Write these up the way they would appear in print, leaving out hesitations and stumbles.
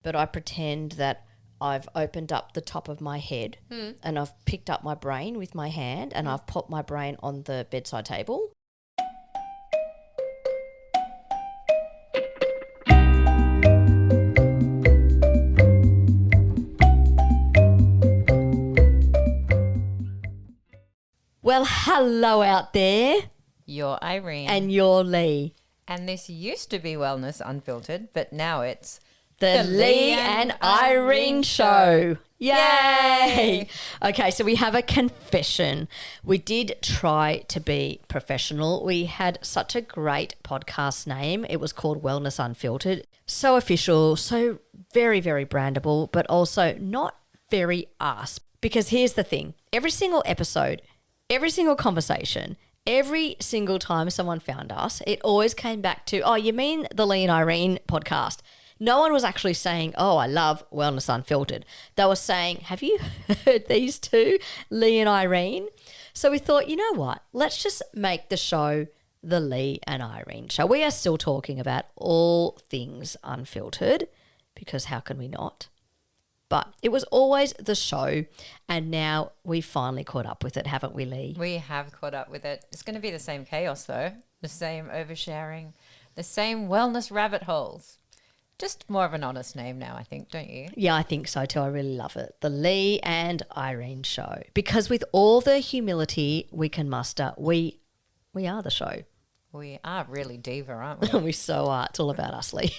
but I pretend that I've opened up the top of my head and I've picked up my brain with my hand and I've popped my brain on the bedside table. Well, hello out there. You're Irene. And you're Lee. And this used to be Wellness Unfiltered, but now it's The Lee and Irene Show. Yay! Okay, so we have a confession. We did try to be professional. We had such a great podcast name. It was called Wellness Unfiltered. So official, so very, very brandable, but also not very us. Because here's the thing. Every single episode, every single conversation, every single time someone found us, it always came back to, oh, you mean the Lee and Irene podcast? No one was actually saying, oh, I love Wellness Unfiltered. They were saying, have you heard these two, Lee and Irene? So we thought, you know what? Let's just make the show the Lee and Irene Show. We are still talking about all things unfiltered because how can we not? But it was always the show, and now we finally caught up with it, haven't we, Lee? We have caught up with it. It's going to be the same chaos, though. The same oversharing, the same wellness rabbit holes. Just more of an honest name now, I think, don't you? Yeah, I think so too. I really love it. The Lee and Irene Show. Because with all the humility we can muster, we are the show. We are really diva, aren't we? We so are. It's all about us, Lee.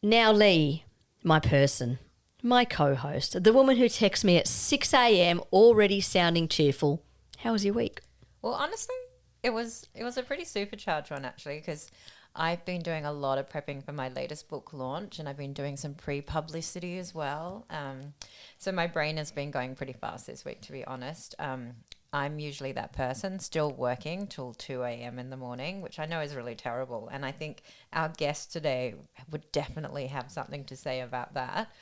Now, Lee, my person, my co-host, the woman who texts me at 6 a.m. already sounding cheerful. How was your week? Well, honestly, it was a pretty supercharged one, actually, because I've been doing a lot of prepping for my latest book launch, and I've been doing some pre-publicity as well. So my brain has been going pretty fast this week, to be honest. I'm usually that person still working till 2 a.m. in the morning, which I know is really terrible. And I think our guest today would definitely have something to say about that.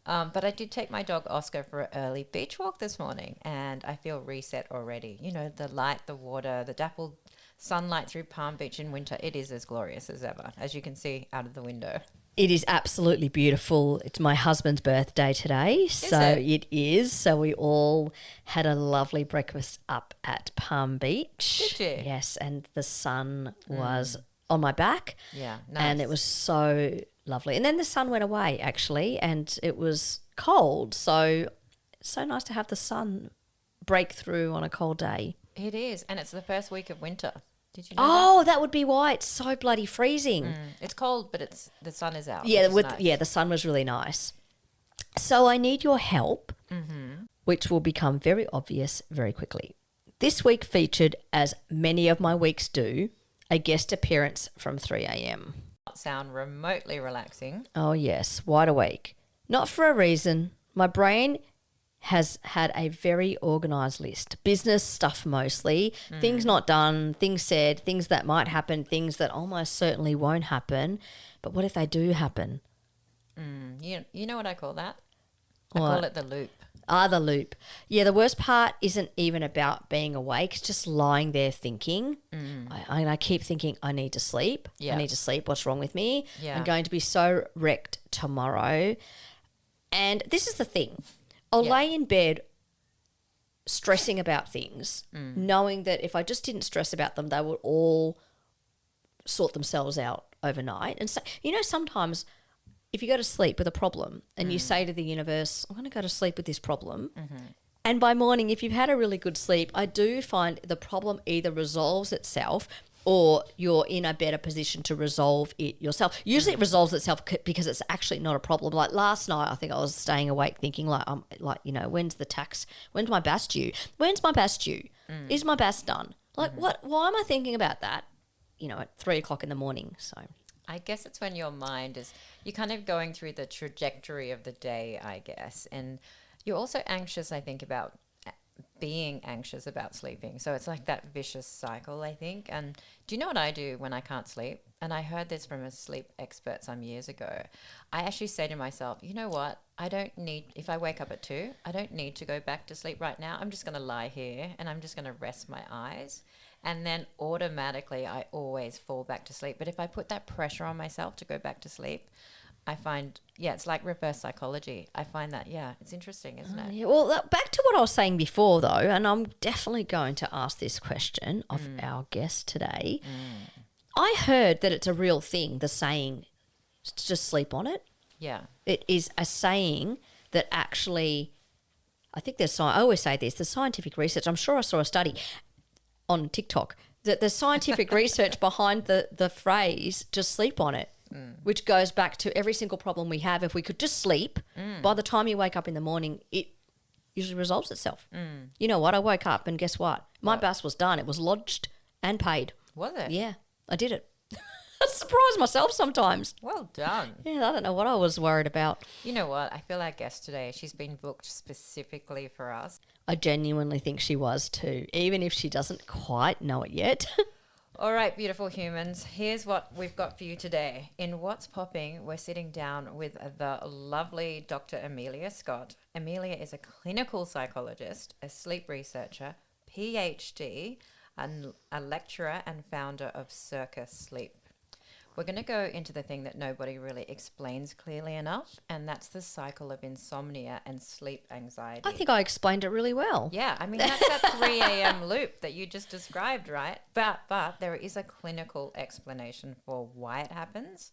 But I did take my dog Oscar for an early beach walk this morning, and I feel reset already. You know, the light, the water, the dappled sunlight through Palm Beach in winter, it is as glorious as ever, as you can see out of the window. It is absolutely beautiful. It's my husband's birthday today, so it is. So we all had a lovely breakfast up at Palm Beach. Did you? Yes, and the sun was on my back. Yeah, nice. And it was so lovely. And then the sun went away, actually, and it was cold. So it's so nice to have the sun break through on a cold day. It is, and it's the first week of winter. Did you know Oh, that would be why it's so bloody freezing. It's cold, but the sun is out. Yeah, which is nice. the sun was really nice. So I need your help, which will become very obvious very quickly. This week featured, as many of my weeks do, a guest appearance from 3 a.m. Not sound remotely relaxing. Oh, yes, wide awake. Not for a reason. My brain has had a very organised list. Business stuff mostly, things not done, things said, things that might happen, things that almost certainly won't happen. But what if they do happen? You know what I call that? What? I call it the loop. The loop. Yeah, the worst part isn't even about being awake. It's just lying there thinking. I keep thinking, I need to sleep. Yeah. I need to sleep. What's wrong with me? Yeah. I'm going to be so wrecked tomorrow. And this is the thing. I'll lay in bed stressing about things, knowing that if I just didn't stress about them, they would all sort themselves out overnight. And so, you know, sometimes if you go to sleep with a problem and you say to the universe, I'm going to go to sleep with this problem, and by morning, if you've had a really good sleep, I do find the problem either resolves itself or you're in a better position to resolve it yourself. Usually it resolves itself because it's actually not a problem. Like last night, I think I was staying awake thinking when's my BAS due? When's my BAS due? Is my BAS done? Like what? Why am I thinking about that? You know, at 3 o'clock in the morning. So I guess it's when your mind is, you're kind of going through the trajectory of the day, I guess. And you're also anxious, I think, about being anxious about sleeping. So it's like that vicious cycle, I think. And do you know what I do when I can't sleep? And I heard this from a sleep expert some years ago. I actually say to myself, you know what? If I wake up at 2, I don't need to go back to sleep right now. I'm just going to lie here and I'm just going to rest my eyes. And then automatically I always fall back to sleep. But if I put that pressure on myself to go back to sleep, I find, it's like reverse psychology. I find that, it's interesting, isn't it? Yeah, well, back to what I was saying before, though, and I'm definitely going to ask this question of our guest today. I heard that it's a real thing, the saying, just sleep on it. Yeah. It is a saying that actually, I think I always say this, the scientific research, I'm sure I saw a study on TikTok, that the scientific research behind the phrase, just sleep on it, which goes back to every single problem we have. If we could just sleep, by the time you wake up in the morning, it usually resolves itself. You know what? I woke up and guess what? My bus was done. It was lodged and paid. Was it? Yeah, I did it. I surprise myself sometimes. Well done. Yeah, I don't know what I was worried about. You know what? I feel our guest today, she's been booked specifically for us. I genuinely think she was too, even if she doesn't quite know it yet. All right, beautiful humans, here's what we've got for you today. In What's Popping, we're sitting down with the lovely Dr. Amelia Scott. Amelia is a clinical psychologist, a sleep researcher, PhD, and a lecturer and founder of Circa Sleep. We're going to go into the thing that nobody really explains clearly enough, and that's the cycle of insomnia and sleep anxiety. I think I explained it really well. Yeah, I mean, that's that 3 a.m. loop that you just described, right? But there is a clinical explanation for why it happens,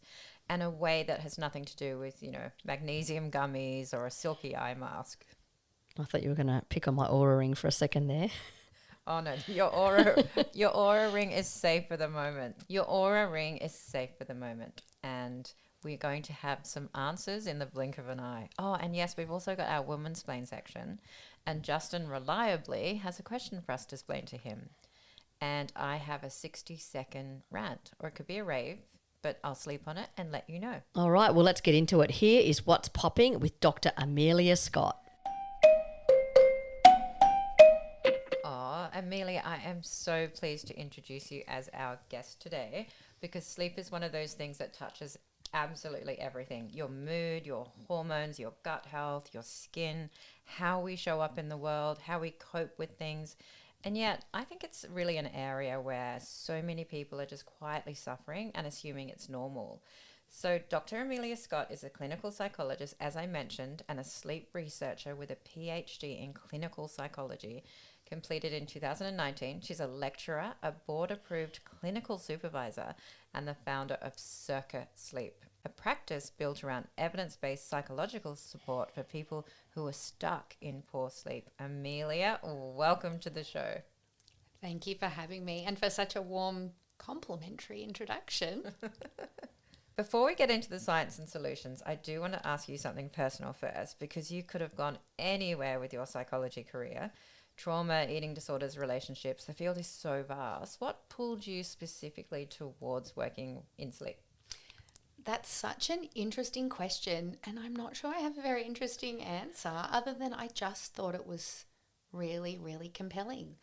and a way that has nothing to do with, magnesium gummies or a silky eye mask. I thought you were going to pick on my Oura ring for a second there. Oh no, your Oura ring is safe for the moment. Your Oura ring is safe for the moment. And we're going to have some answers in the blink of an eye. Oh, and yes, we've also got our Womansplain section. And Justin reliably has a question for us to explain to him. And I have a 60-second rant, or it could be a rave, but I'll sleep on it and let you know. All right, well, let's get into it. Here is What's Popping with Dr. Amelia Scott. Amelia, I am so pleased to introduce you as our guest today, because sleep is one of those things that touches absolutely everything. Your mood, your hormones, your gut health, your skin, how we show up in the world, how we cope with things. And yet, I think it's really an area where so many people are just quietly suffering and assuming it's normal. So Dr. Amelia Scott is a clinical psychologist, as I mentioned, and a sleep researcher with a PhD in clinical psychology, completed in 2019. She's a lecturer, a board-approved clinical supervisor, and the founder of Circa Sleep, a practice built around evidence-based psychological support for people who are stuck in poor sleep. Amelia, welcome to the show. Thank you for having me and for such a warm, complimentary introduction. Before we get into the science and solutions, I do want to ask you something personal first, because you could have gone anywhere with your psychology career. Trauma, eating disorders, relationships, the field is so vast. What pulled you specifically towards working in sleep? That's such an interesting question, and I'm not sure I have a very interesting answer, other than I just thought it was really, really compelling.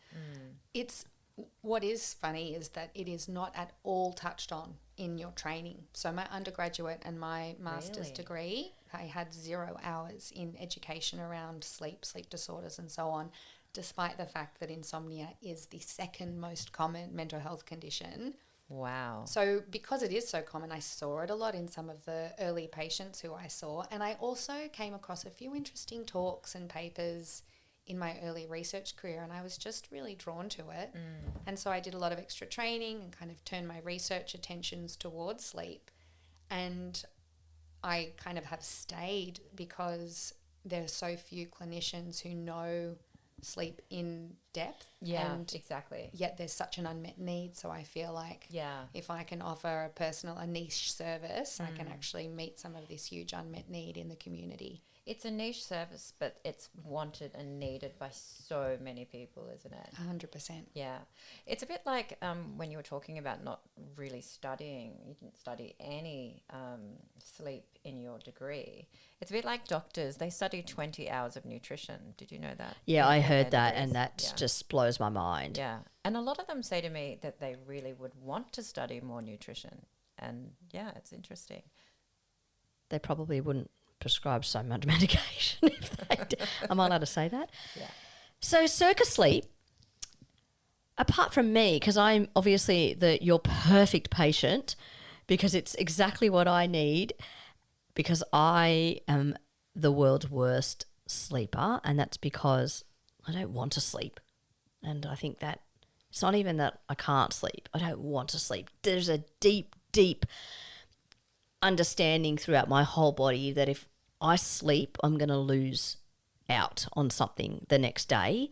What is funny is that it is not at all touched on in your training. So my undergraduate and my master's degree, I had 0 hours in education around sleep disorders and so on, despite the fact that insomnia is the second most common mental health condition. Wow. So because it is so common, I saw it a lot in some of the early patients who I saw. And I also came across a few interesting talks and papers in my early research career, and I was just really drawn to it. And so I did a lot of extra training and kind of turned my research attentions towards sleep. And I kind of have stayed because there are so few clinicians who know sleep in depth. Yeah, and exactly. Yet there's such an unmet need. So I feel like if I can offer a niche service, I can actually meet some of this huge unmet need in the community. It's a niche service, but it's wanted and needed by so many people, isn't it? 100%. Yeah. It's a bit like when you were talking about not really studying, you didn't study any sleep in your degree. It's a bit like doctors. They study 20 hours of nutrition. Did you know that? Yeah, I heard that, and that just blows my mind. Yeah. And a lot of them say to me that they really would want to study more nutrition. And yeah, it's interesting. They probably wouldn't prescribe so much medication if they did. Am I allowed to say that? Yeah. So Circa Sleep, apart from me, because I'm obviously your perfect patient, because it's exactly what I need, because I am the world's worst sleeper, and that's because I don't want to sleep. And I think that it's not even that I can't sleep. I don't want to sleep. There's a deep, deep understanding throughout my whole body that if I sleep, I'm going to lose out on something the next day.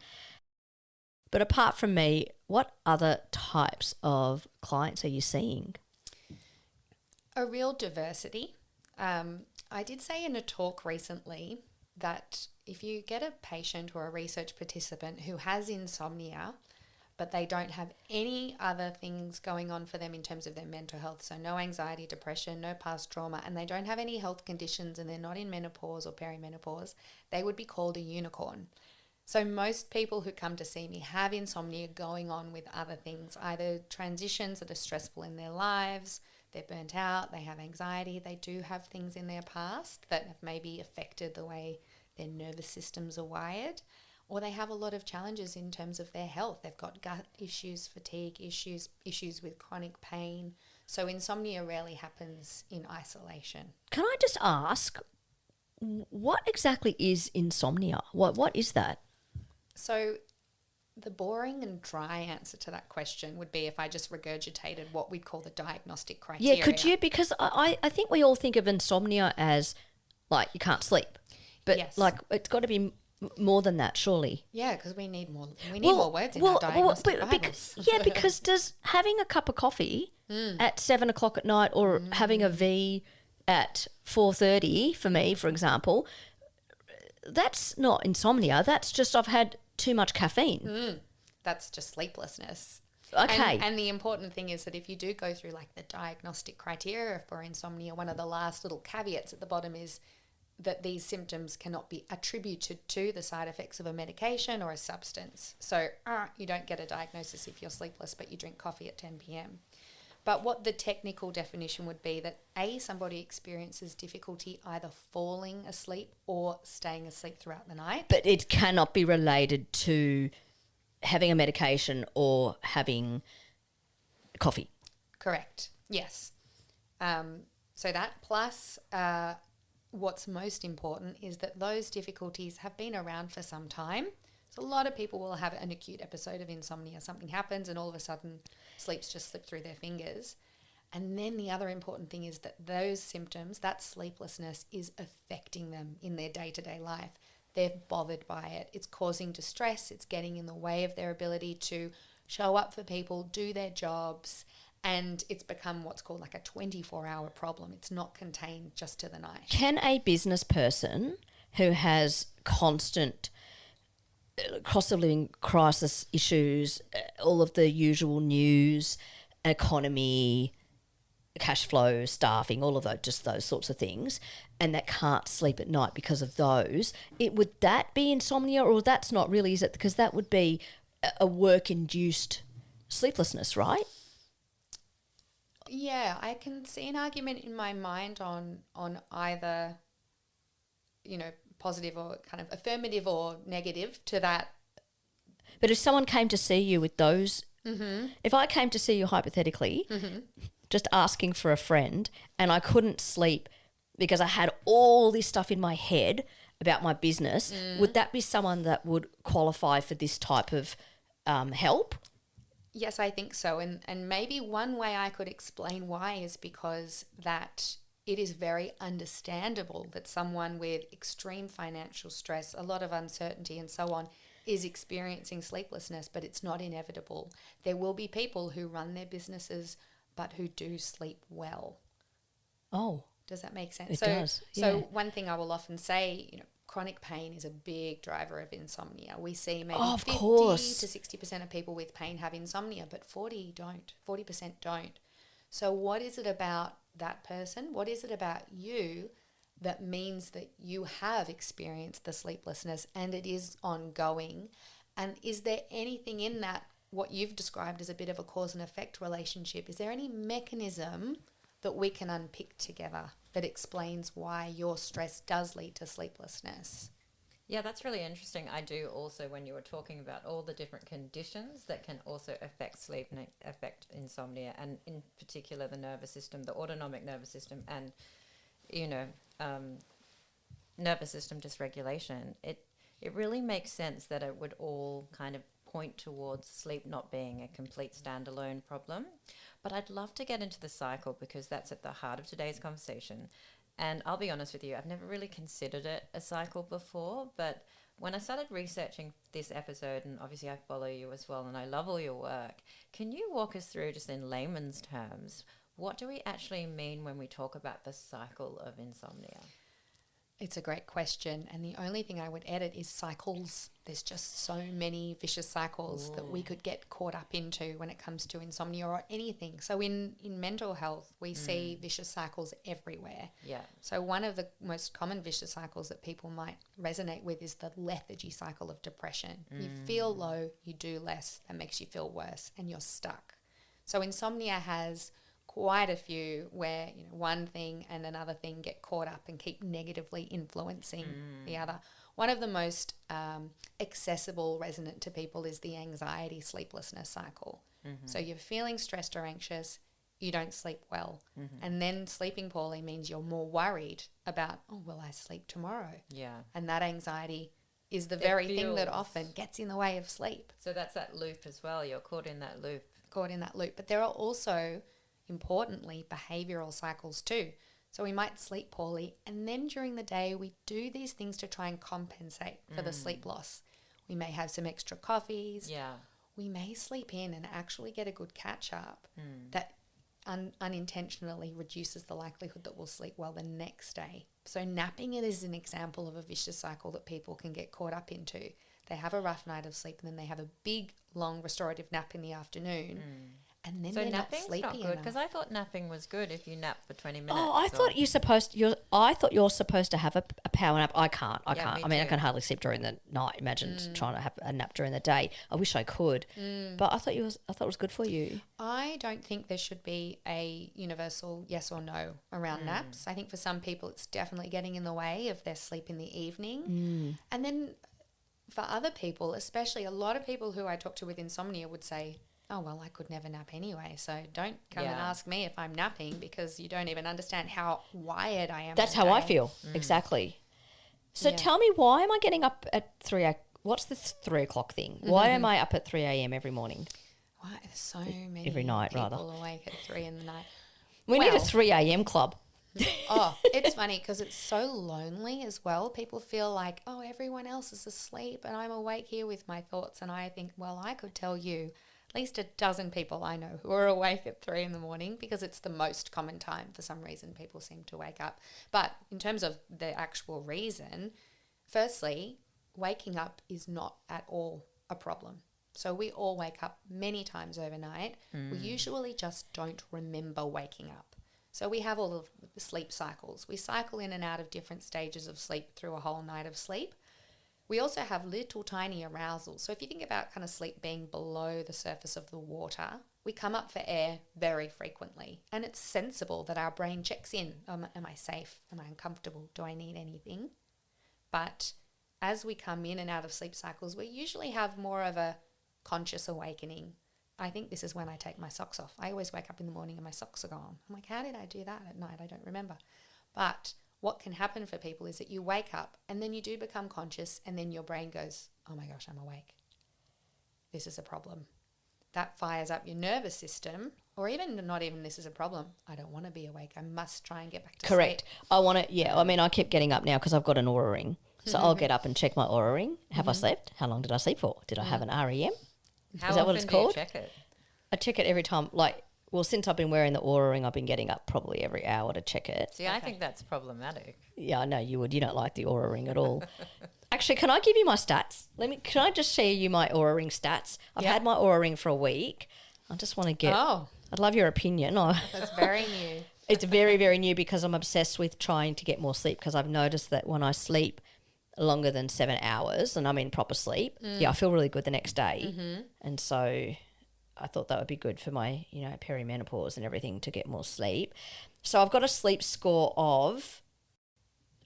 But apart from me, what other types of clients are you seeing? A real diversity. I did say in a talk recently that if you get a patient or a research participant who has insomnia, but they don't have any other things going on for them in terms of their mental health, so no anxiety, depression, no past trauma, and they don't have any health conditions and they're not in menopause or perimenopause, they would be called a unicorn. So most people who come to see me have insomnia going on with other things, either transitions that are stressful in their lives, they're burnt out, they have anxiety, they do have things in their past that have maybe affected the way their nervous systems are wired, or they have a lot of challenges in terms of their health. They've got gut issues, fatigue issues, issues with chronic pain. So insomnia rarely happens in isolation. Can I just ask, what exactly is insomnia? What is that? So the boring and dry answer to that question would be if I just regurgitated what we'd call the diagnostic criteria. Yeah, could you? Because I think we all think of insomnia as like you can't sleep. But Yes. like it's got to be more than that, surely. Yeah, because we need more. We need more words in our diagnostic Bibles. Because does having a cup of coffee at 7 o'clock at night or having a V at 4:30 for me, for example, that's not insomnia. That's just I've had too much caffeine. That's just sleeplessness. Okay. And the important thing is that if you do go through like the diagnostic criteria for insomnia, one of the last little caveats at the bottom is that these symptoms cannot be attributed to the side effects of a medication or a substance. So you don't get a diagnosis if you're sleepless, but you drink coffee at 10 p.m. But what the technical definition would be that somebody experiences difficulty either falling asleep or staying asleep throughout the night. But it cannot be related to having a medication or having coffee. Correct. Yes. So that plus what's most important is that those difficulties have been around for some time. So a lot of people will have an acute episode of insomnia. Something happens and all of a sudden sleep's just slipped through their fingers. And then the other important thing is that those symptoms, that sleeplessness is affecting them in their day-to-day life. They're bothered by it. It's causing distress. It's getting in the way of their ability to show up for people, do their jobs, and it's become what's called like a 24-hour problem. It's not contained just to the night. Can a business person who has constant cost of living crisis issues, all of the usual news, economy, cash flow, staffing, all of those, just those sorts of things, and that can't sleep at night because of those, would that be insomnia, or that's not really, is it? Because that would be a work-induced sleeplessness, right? Yeah, I can see an argument in my mind on either, positive or kind of affirmative or negative to that. But if someone came to see you with those, if I came to see you hypothetically, just asking for a friend, and I couldn't sleep because I had all this stuff in my head about my business, would that be someone that would qualify for this type of help? Yes, I think so. And maybe one way I could explain why is because that it is very understandable that someone with extreme financial stress, a lot of uncertainty and so on, is experiencing sleeplessness, but it's not inevitable. There will be people who run their businesses but who do sleep well. Oh. Does that make sense? It does, yeah. So one thing I will often say, chronic pain is a big driver of insomnia. We see maybe 50 to 60% of people with pain have insomnia, but 40% don't. So what is it about that person? What is it about you that means that you have experienced the sleeplessness and it is ongoing? And is there anything in that, what you've described as a bit of a cause and effect relationship, is there any mechanism that we can unpick together that explains why your stress does lead to sleeplessness? Yeah, that's really interesting. I do also, when you were talking about all the different conditions that can also affect sleep and affect insomnia, and in particular the nervous system, the autonomic nervous system, and, nervous system dysregulation, it really makes sense that it would all kind of point towards sleep not being a complete standalone problem. But I'd love to get into the cycle because that's at the heart of today's conversation. And I'll be honest with you, I've never really considered it a cycle before, but when I started researching this episode, and obviously I follow you as well and I love all your work, can you walk us through, just in layman's terms, what do we actually mean when we talk about the cycle of insomnia? It's a great question. And the only thing I would edit is cycles. There's just so many vicious cycles that we could get caught up into when it comes to insomnia or anything. So in mental health, we see vicious cycles everywhere. Yeah. So one of the most common vicious cycles that people might resonate with is the lethargy cycle of depression. You feel low, you do less, that makes you feel worse, and you're stuck. So insomnia has quite a few where, you know, one thing and another thing get caught up and keep negatively influencing the other. One of the most accessible, resonant to people is the anxiety sleeplessness cycle. So you're feeling stressed or anxious, you don't sleep well. And then sleeping poorly means you're more worried about, oh, will I sleep tomorrow? Yeah. And that anxiety is the very thing that often gets in the way of sleep. So that's that loop as well. You're caught in that loop. But there are also, importantly, behavioural cycles too. So we might sleep poorly, and then during the day we do these things to try and compensate for the sleep loss. We may have some extra coffees. Yeah. We may sleep in and actually get a good catch up that unintentionally reduces the likelihood that we'll sleep well the next day. So napping it is an example of a vicious cycle that people can get caught up into. They have a rough night of sleep and then they have a big, long restorative nap in the afternoon. And then So they're not napping's sleepy not good, enough. because I thought napping was good if you nap for 20 minutes. Oh, I thought you're supposed to have a power nap. I can't. Me I mean, I too. can hardly sleep during the night. Imagine trying to have a nap during the day. I wish I could, but I thought it was good for you. I don't think there should be a universal yes or no around naps. I think for some people it's definitely getting in the way of their sleep in the evening. And then for other people, especially a lot of people who I talk to with insomnia would say, oh, well, I could never nap anyway, so don't come and ask me if I'm napping because you don't even understand how wired I am. That's all how I day." feel. Exactly. So Yeah. tell me, why am I getting up at 3 what's the 3 o'clock thing? Why am I up at 3 a.m. every morning? Why are so many Every night, people rather. awake at 3 in the night? We need a Well- 3 a.m. club. Oh, it's funny because it's so lonely as well. People feel like, oh, everyone else is asleep and I'm awake here with my thoughts. And I think, well, I could tell you at least a dozen people I know who are awake at 3 in the morning because it's the most common time. For some reason, people seem to wake up. But in terms of the actual reason, firstly, waking up is not at all a problem. So we all wake up many times overnight. We usually just don't remember waking up. So we have all of the sleep cycles. We cycle in and out of different stages of sleep through a whole night of sleep. We also have little tiny arousals. So if you think about kind of sleep being below the surface of the water, we come up for air very frequently. And it's sensible that our brain checks in. Am I safe? Am I uncomfortable? Do I need anything? But as we come in and out of sleep cycles, we usually have more of a conscious awakening. I think this is when I take my socks off. I always wake up in the morning and my socks are gone. I'm like, how did I do that at night? I don't remember. But what can happen for people is that you wake up and then you do become conscious and then your brain goes, oh my gosh, I'm awake. This is a problem. That fires up your nervous system, or even not even this is a problem. I don't want to be awake. I must try and get back to Correct. sleep. I want to, I mean, I keep getting up now because I've got an Oura ring. So I'll get up and check my Oura ring. Have I slept? How long did I sleep for? Did I have an REM? How Is that what often it's do called? you check it? I check it every time. Since I've been wearing the Oura ring, I've been getting up probably every hour to check it. See, I think that's problematic. Yeah, I know you would. You don't like the Oura ring at all. Actually, can I give you my stats? Can I just share you my Oura ring stats? I've had my Oura ring for a week. I just want to get. Oh, I'd love your opinion. that's very new. It's very, very new because I'm obsessed with trying to get more sleep because I've noticed that when I sleep longer than 7 hours and I'm in proper sleep, I feel really good the next day. And so I thought that would be good for my, perimenopause and everything to get more sleep. So I've got a sleep score of,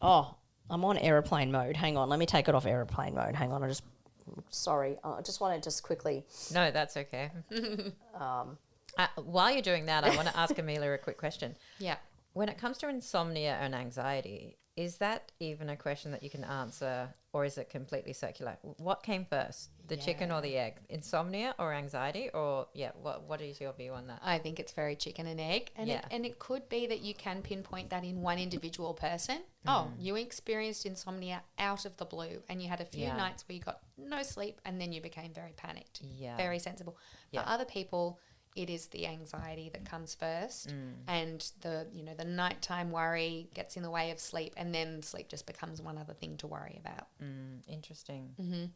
I'm on aeroplane mode. Hang on, let me take it off aeroplane mode. Hang on, I just want to just quickly. No, that's okay. While you're doing that, I want to ask Amelia a quick question. Yeah. When it comes to insomnia and anxiety, is that even a question that you can answer, or is it completely circular? What came first, the chicken or the egg? Insomnia or anxiety? Or, what is your view on that? I think it's very chicken and egg. And, it could be that you can pinpoint that in one individual person. Oh, you experienced insomnia out of the blue and you had a few nights where you got no sleep and then you became very panicked, very sensible. For other people, it is the anxiety that comes first, and the nighttime worry gets in the way of sleep, and then sleep just becomes one other thing to worry about. Interesting.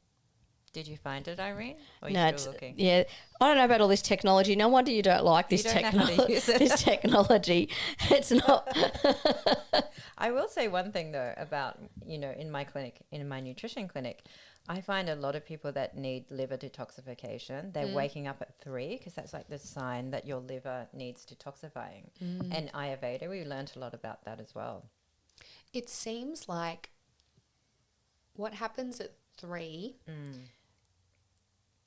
Did you find it, Irene? Or are No, you still looking? I don't know about all this technology. No wonder you don't like this technology. This technology, it's not. I will say one thing though about in my clinic, in my nutrition clinic, I find a lot of people that need liver detoxification, they're waking up at 3 because that's like the sign that your liver needs detoxifying. And Ayurveda, we learned a lot about that as well. It seems like what happens at 3,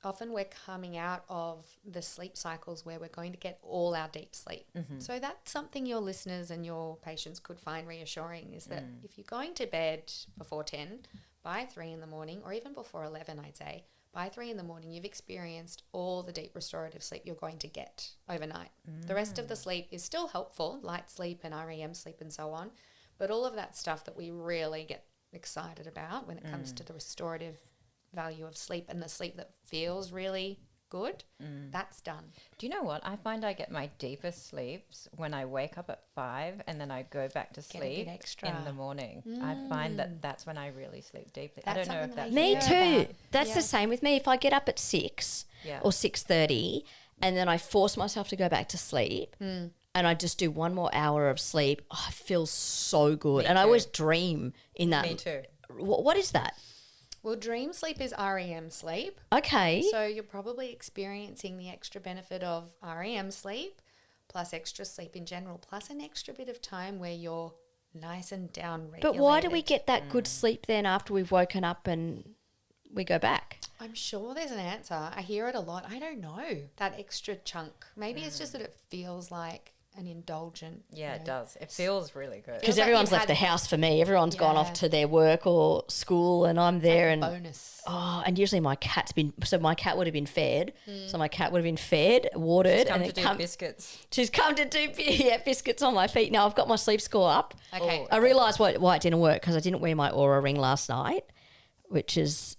often we're coming out of the sleep cycles where we're going to get all our deep sleep. So that's something your listeners and your patients could find reassuring, is that if you're going to bed before 10, by 3 in the morning, or even before 11, I'd say, by 3 in the morning, you've experienced all the deep restorative sleep you're going to get overnight. The rest of the sleep is still helpful, light sleep and REM sleep and so on, but all of that stuff that we really get excited about when it comes to the restorative value of sleep and the sleep that feels really good, that's done. Do you know what? I find I get my deepest sleeps when I wake up at 5 and then I go back to sleep in the morning. I find that's when I really sleep deeply. I don't know if that's me too. That's the same with me. If I get up at 6 or 6:30 and then I force myself to go back to sleep and I just do one more hour of sleep, I feel so good. I always dream in that. Me too. What is that? Well, dream sleep is REM sleep. Okay. So you're probably experiencing the extra benefit of REM sleep, plus extra sleep in general, plus an extra bit of time where you're nice and down regulated. But why do we get that good sleep then after we've woken up and we go back? I'm sure there's an answer. I hear it a lot. I don't know. That extra chunk. Maybe it's just that it feels like an indulgent. Yeah, it does. It feels really good. Because everyone's left the house for me. Everyone's gone off to their work or school and I'm there. Like and bonus. Oh, and usually my cat would have been fed. So my cat would have been fed, watered. She's come to do biscuits. She's come to do biscuits on my feet. Now I've got my sleep score up. Okay. I realised why it didn't work because I didn't wear my Oura ring last night, which is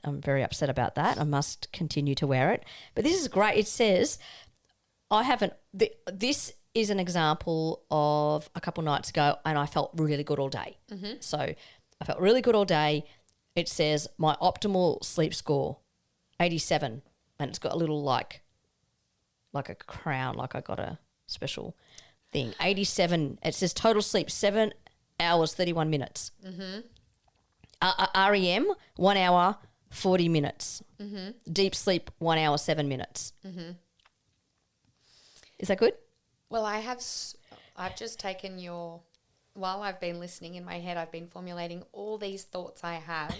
I'm very upset about that. I must continue to wear it. But this is great. It says this is an example of a couple nights ago and I felt really good all day. So I felt really good all day. It says my optimal sleep score, 87. And it's got a little like a crown, like I got a special thing. 87. It says total sleep, 7 hours, 31 minutes. REM, 1 hour, 40 minutes. Deep sleep, 1 hour, 7 minutes. Is that good? Well, I've just taken while I've been listening in my head, I've been formulating all these thoughts I have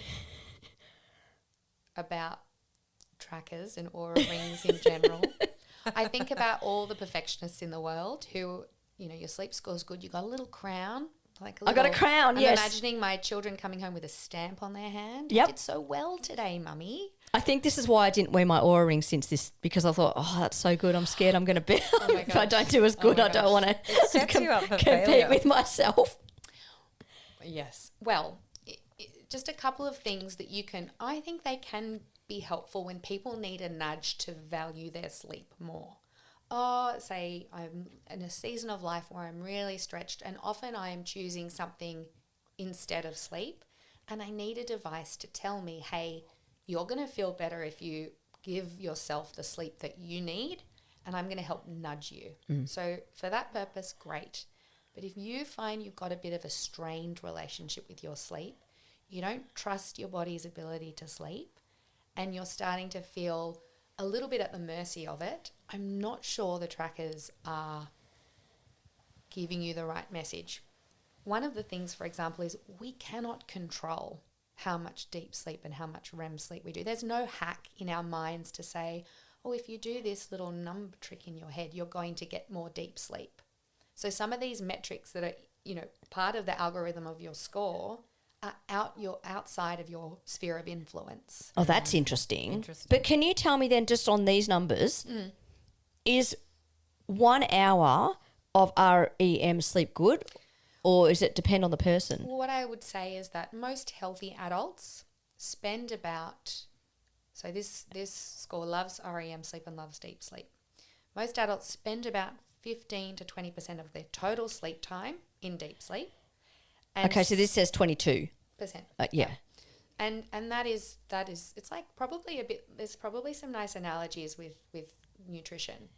about trackers and Oura rings in general. I think about all the perfectionists in the world who, your sleep score's good. You got a little crown. I got a crown, yes. I'm imagining my children coming home with a stamp on their hand. Yep. You did so well today, Mummy. I think this is why I didn't wear my Oura ring since this, because I thought, that's so good. I'm scared I'm going to be. If I don't do as good, I don't want to compete with myself. Yes. Well, just a couple of things that I think they can be helpful when people need a nudge to value their sleep more. Say I'm in a season of life where I'm really stretched and often I am choosing something instead of sleep and I need a device to tell me, hey, you're going to feel better if you give yourself the sleep that you need and I'm going to help nudge you. So for that purpose, great. But if you find you've got a bit of a strained relationship with your sleep, you don't trust your body's ability to sleep and you're starting to feel a little bit at the mercy of it, I'm not sure the trackers are giving you the right message. One of the things, for example, is we cannot control how much deep sleep and how much REM sleep we do. There's no hack in our minds to say, if you do this little number trick in your head, you're going to get more deep sleep. So some of these metrics that are part of the algorithm of your score are outside of your sphere of influence. Oh, that's interesting. But can you tell me then, just on these numbers, is 1 hour of REM sleep good, or is it depend on the person? Well, what I would say is that most healthy adults spend about, so this score loves REM sleep and loves deep sleep. Most adults spend about 15 to 20% of their total sleep time in deep sleep. And Okay, so this says 22%. Yeah. And that is it's like probably there's probably some nice analogies with nutrition.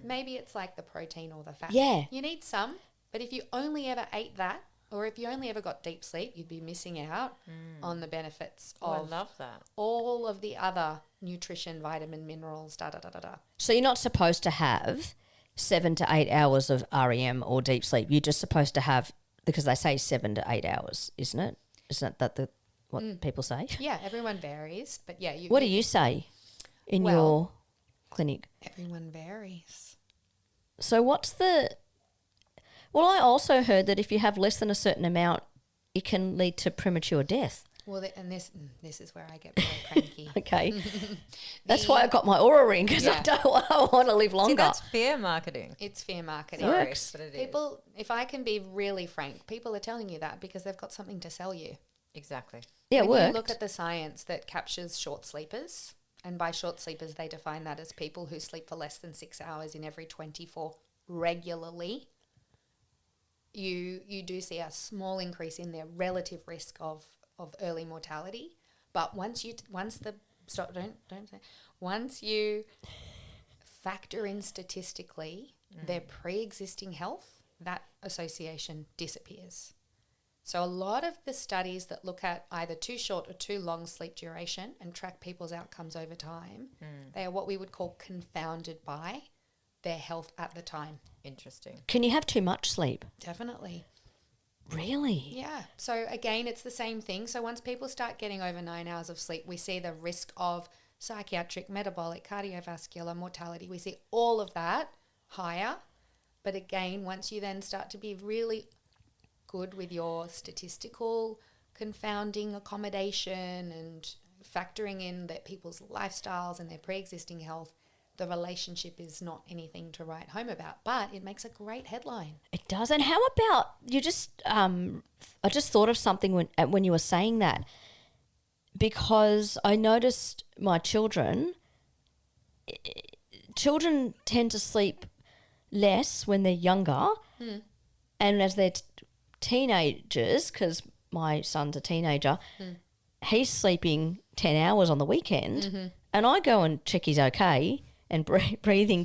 Maybe it's like the protein or the fat. Yeah. You need some, but if you only ever ate that, or if you only ever got deep sleep, you'd be missing out on the benefits of I love that. all of the other nutrition, vitamin, minerals, So you're not supposed to have 7 to 8 hours of REM or deep sleep. You're just supposed to have, because they say 7 to 8 hours, isn't it? Isn't that what people say? Yeah, everyone varies, but yeah. What do you say in your clinic? Everyone varies. So what's the... Well, I also heard that if you have less than a certain amount, it can lead to premature death. Well, and this is where I get very cranky. Okay. That's why I got my Oura ring, because I want to live longer. See, that's fear marketing. It's fear marketing. Sorry, Works. but it is. People, if I can be really frank, people are telling you that because they've got something to sell you. Exactly. Yeah, it When you worked. look at the science that captures short sleepers, and by short sleepers they define that as people who sleep for less than 6 hours in every 24 regularly, you do see a small increase in their relative risk of early mortality. But once you factor in statistically their pre-existing health, that association disappears. So a lot of the studies that look at either too short or too long sleep duration and track people's outcomes over time, they are what we would call confounded by their health at the time. Interesting. Can you have too much sleep? Definitely. Really? Yeah. So again, it's the same thing. So once people start getting over 9 hours of sleep, we see the risk of psychiatric, metabolic, cardiovascular mortality. We see all of that higher. But again, once you then start to be really good with your statistical confounding accommodation and factoring in that people's lifestyles and their pre-existing health, the relationship is not anything to write home about, but it makes a great headline. It does. And how about you just, I just thought of something when you were saying that, because I noticed my children tend to sleep less when they're younger, and as they're teenagers, because my son's a teenager, he's sleeping 10 hours on the weekend, and I go and check he's okay and breathing,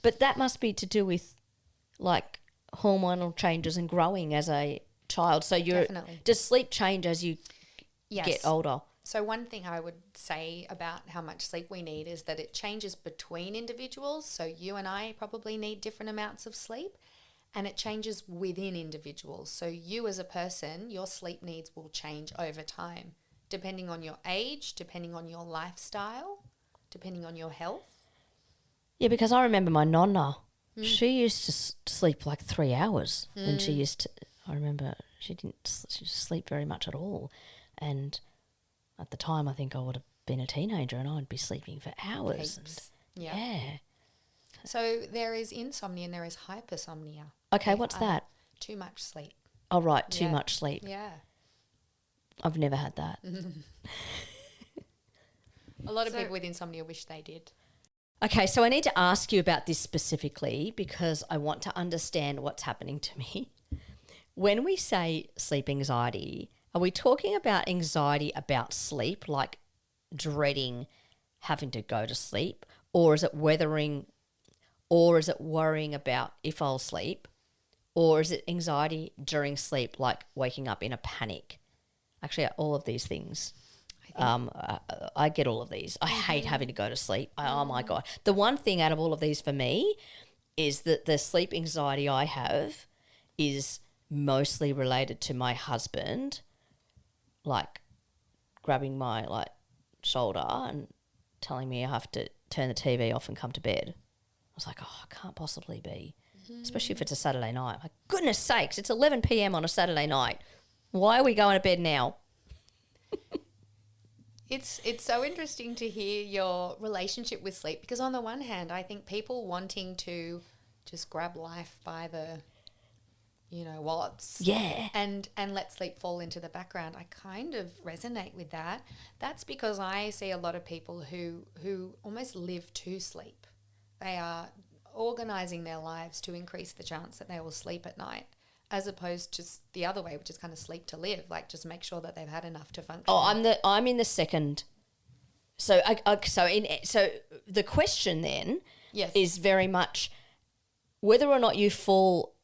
but that must be to do with like hormonal changes and growing as a child. So Definitely. does sleep change as you Yes. get older? So one thing I would say about how much sleep we need is that it changes between individuals. So you and I probably need different amounts of sleep, and it changes within individuals. So you as a person, your sleep needs will change over time, depending on your age, depending on your lifestyle, depending on your health. Yeah, because I remember my nonna, she used to sleep like 3 hours when she used to, I remember she didn't sleep very much at all. And at the time, I think I would have been a teenager and I'd be sleeping for hours. Heaps. Yeah. So there is insomnia and there is hypersomnia. Okay, what's that? Too much sleep. Oh, right, too Yeah. much sleep. Yeah. I've never had that. A lot of people with insomnia wish they did. Okay, so I need to ask you about this specifically because I want to understand what's happening to me. When we say sleep anxiety, are we talking about anxiety about sleep, like dreading having to go to sleep, or is it worrying about if I'll sleep, or is it anxiety during sleep, like waking up in a panic? Actually, all of these things. I get all of these. I hate having to go to sleep. Oh my God. The one thing out of all of these for me is that the sleep anxiety I have is mostly related to my husband, like grabbing my shoulder and telling me I have to turn the TV off and come to bed. I was like, oh, I can't possibly be especially if it's a Saturday night. Like, goodness sakes, it's 11 p.m. on a Saturday night. Why are we going to bed now? It's so interesting to hear your relationship with sleep, because on the one hand, I think people wanting to just grab life by the, wallets. Yeah. And let sleep fall into the background. I kind of resonate with that. That's because I see a lot of people who almost live to sleep. They are organising their lives to increase the chance that they will sleep at night, as opposed to the other way, which is kind of sleep to live, like just make sure that they've had enough to function. Oh, I'm in the second. So so the question then is very much whether or not you fall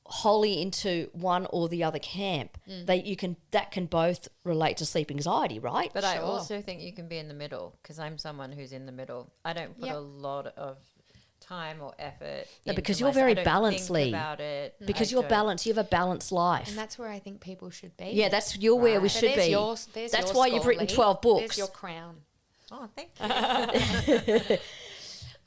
wholly into one or the other camp. That can both relate to sleep anxiety, right? But I also think you can be in the middle, because I'm someone who's in the middle. I don't put a lot of time or effort. No, because you're very balanced, Lee. About it. Because you're balanced. You have a balanced life. And that's where I think people should be. Yeah, you're where we should be. That's why you've written 12 books. There's your crown. Oh, thank you.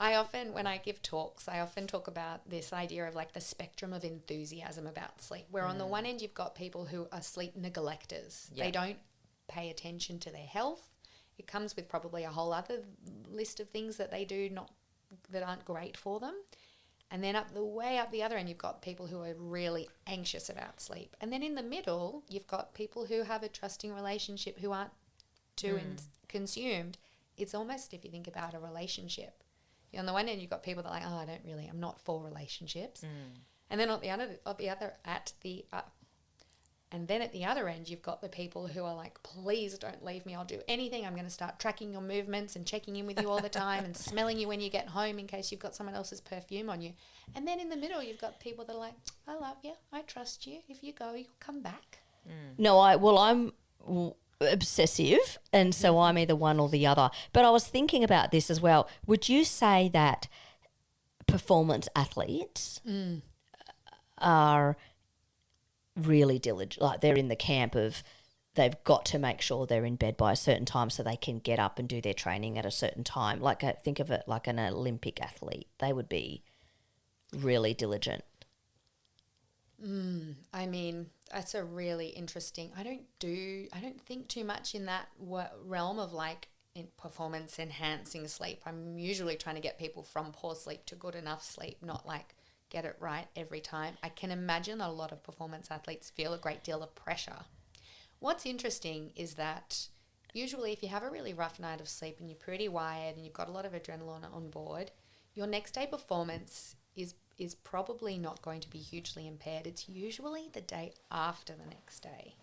I often, when I give talks, I often talk about this idea of like the spectrum of enthusiasm about sleep, where on the one end you've got people who are sleep neglectors. Yeah. They don't pay attention to their health. It comes with probably a whole other list of things that they do that aren't great for them. And then way up the other end, you've got people who are really anxious about sleep. And then in the middle, you've got people who have a trusting relationship who aren't too consumed. It's almost, if you think about a relationship, on the one end, you've got people that are like, I'm not for relationships. And then at the other end, you've got the people who are like, please don't leave me. I'll do anything. I'm going to start tracking your movements and checking in with you all the time and smelling you when you get home in case you've got someone else's perfume on you. And then in the middle, you've got people that are like, I love you. I trust you. If you go, you'll come back. No, I'm obsessive, and so I'm either one or the other. But I was thinking about this as well. Would you say that performance athletes are really diligent, like they're in the camp of they've got to make sure they're in bed by a certain time so they can get up and do their training at a certain time? Like, think of it like an Olympic athlete. They would be really diligent. I mean, that's a really interesting. I don't think too much in that realm of like in performance enhancing sleep. I'm usually trying to get people from poor sleep to good enough sleep, not like get it right every time. I can imagine that a lot of performance athletes feel a great deal of pressure. What's interesting is that usually if you have a really rough night of sleep and you're pretty wired and you've got a lot of adrenaline on board, your next day performance is probably not going to be hugely impaired. It's usually the day after the next day.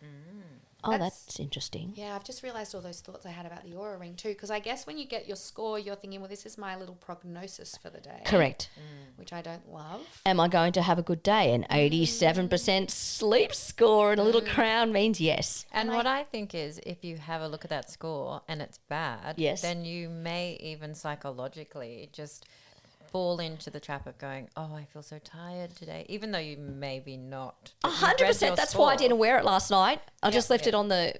Oh, that's interesting. Yeah, I've just realised all those thoughts I had about the Oura ring too, because I guess when you get your score, you're thinking, well, this is my little prognosis for the day. Correct. Which I don't love. Am I going to have a good day? An 87% sleep score and a little crown means yes. And what I think is if you have a look at that score and it's bad, then you may even psychologically just fall into the trap of going, oh, I feel so tired today, even though you maybe not. 100%. That's why I didn't wear it last night. I just left it on the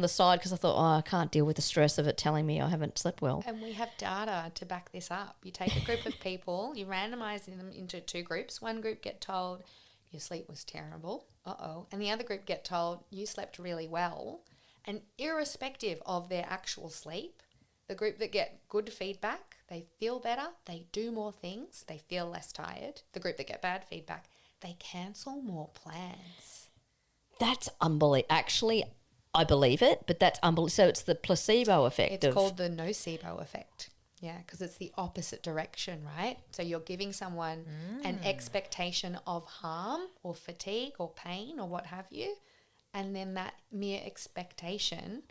side because I thought, I can't deal with the stress of it telling me I haven't slept well. And we have data to back this up. You take a group of people, you randomise them into two groups. One group get told your sleep was terrible, and the other group get told you slept really well. And irrespective of their actual sleep, the group that get good feedback, they feel better, they do more things, they feel less tired. The group that get bad feedback, they cancel more plans. That's unbelievable. Actually, I believe it, but that's unbelievable. So it's the placebo effect. It's called the nocebo effect. Yeah, because it's the opposite direction, right? So you're giving someone an expectation of harm or fatigue or pain or what have you. And then that mere expectation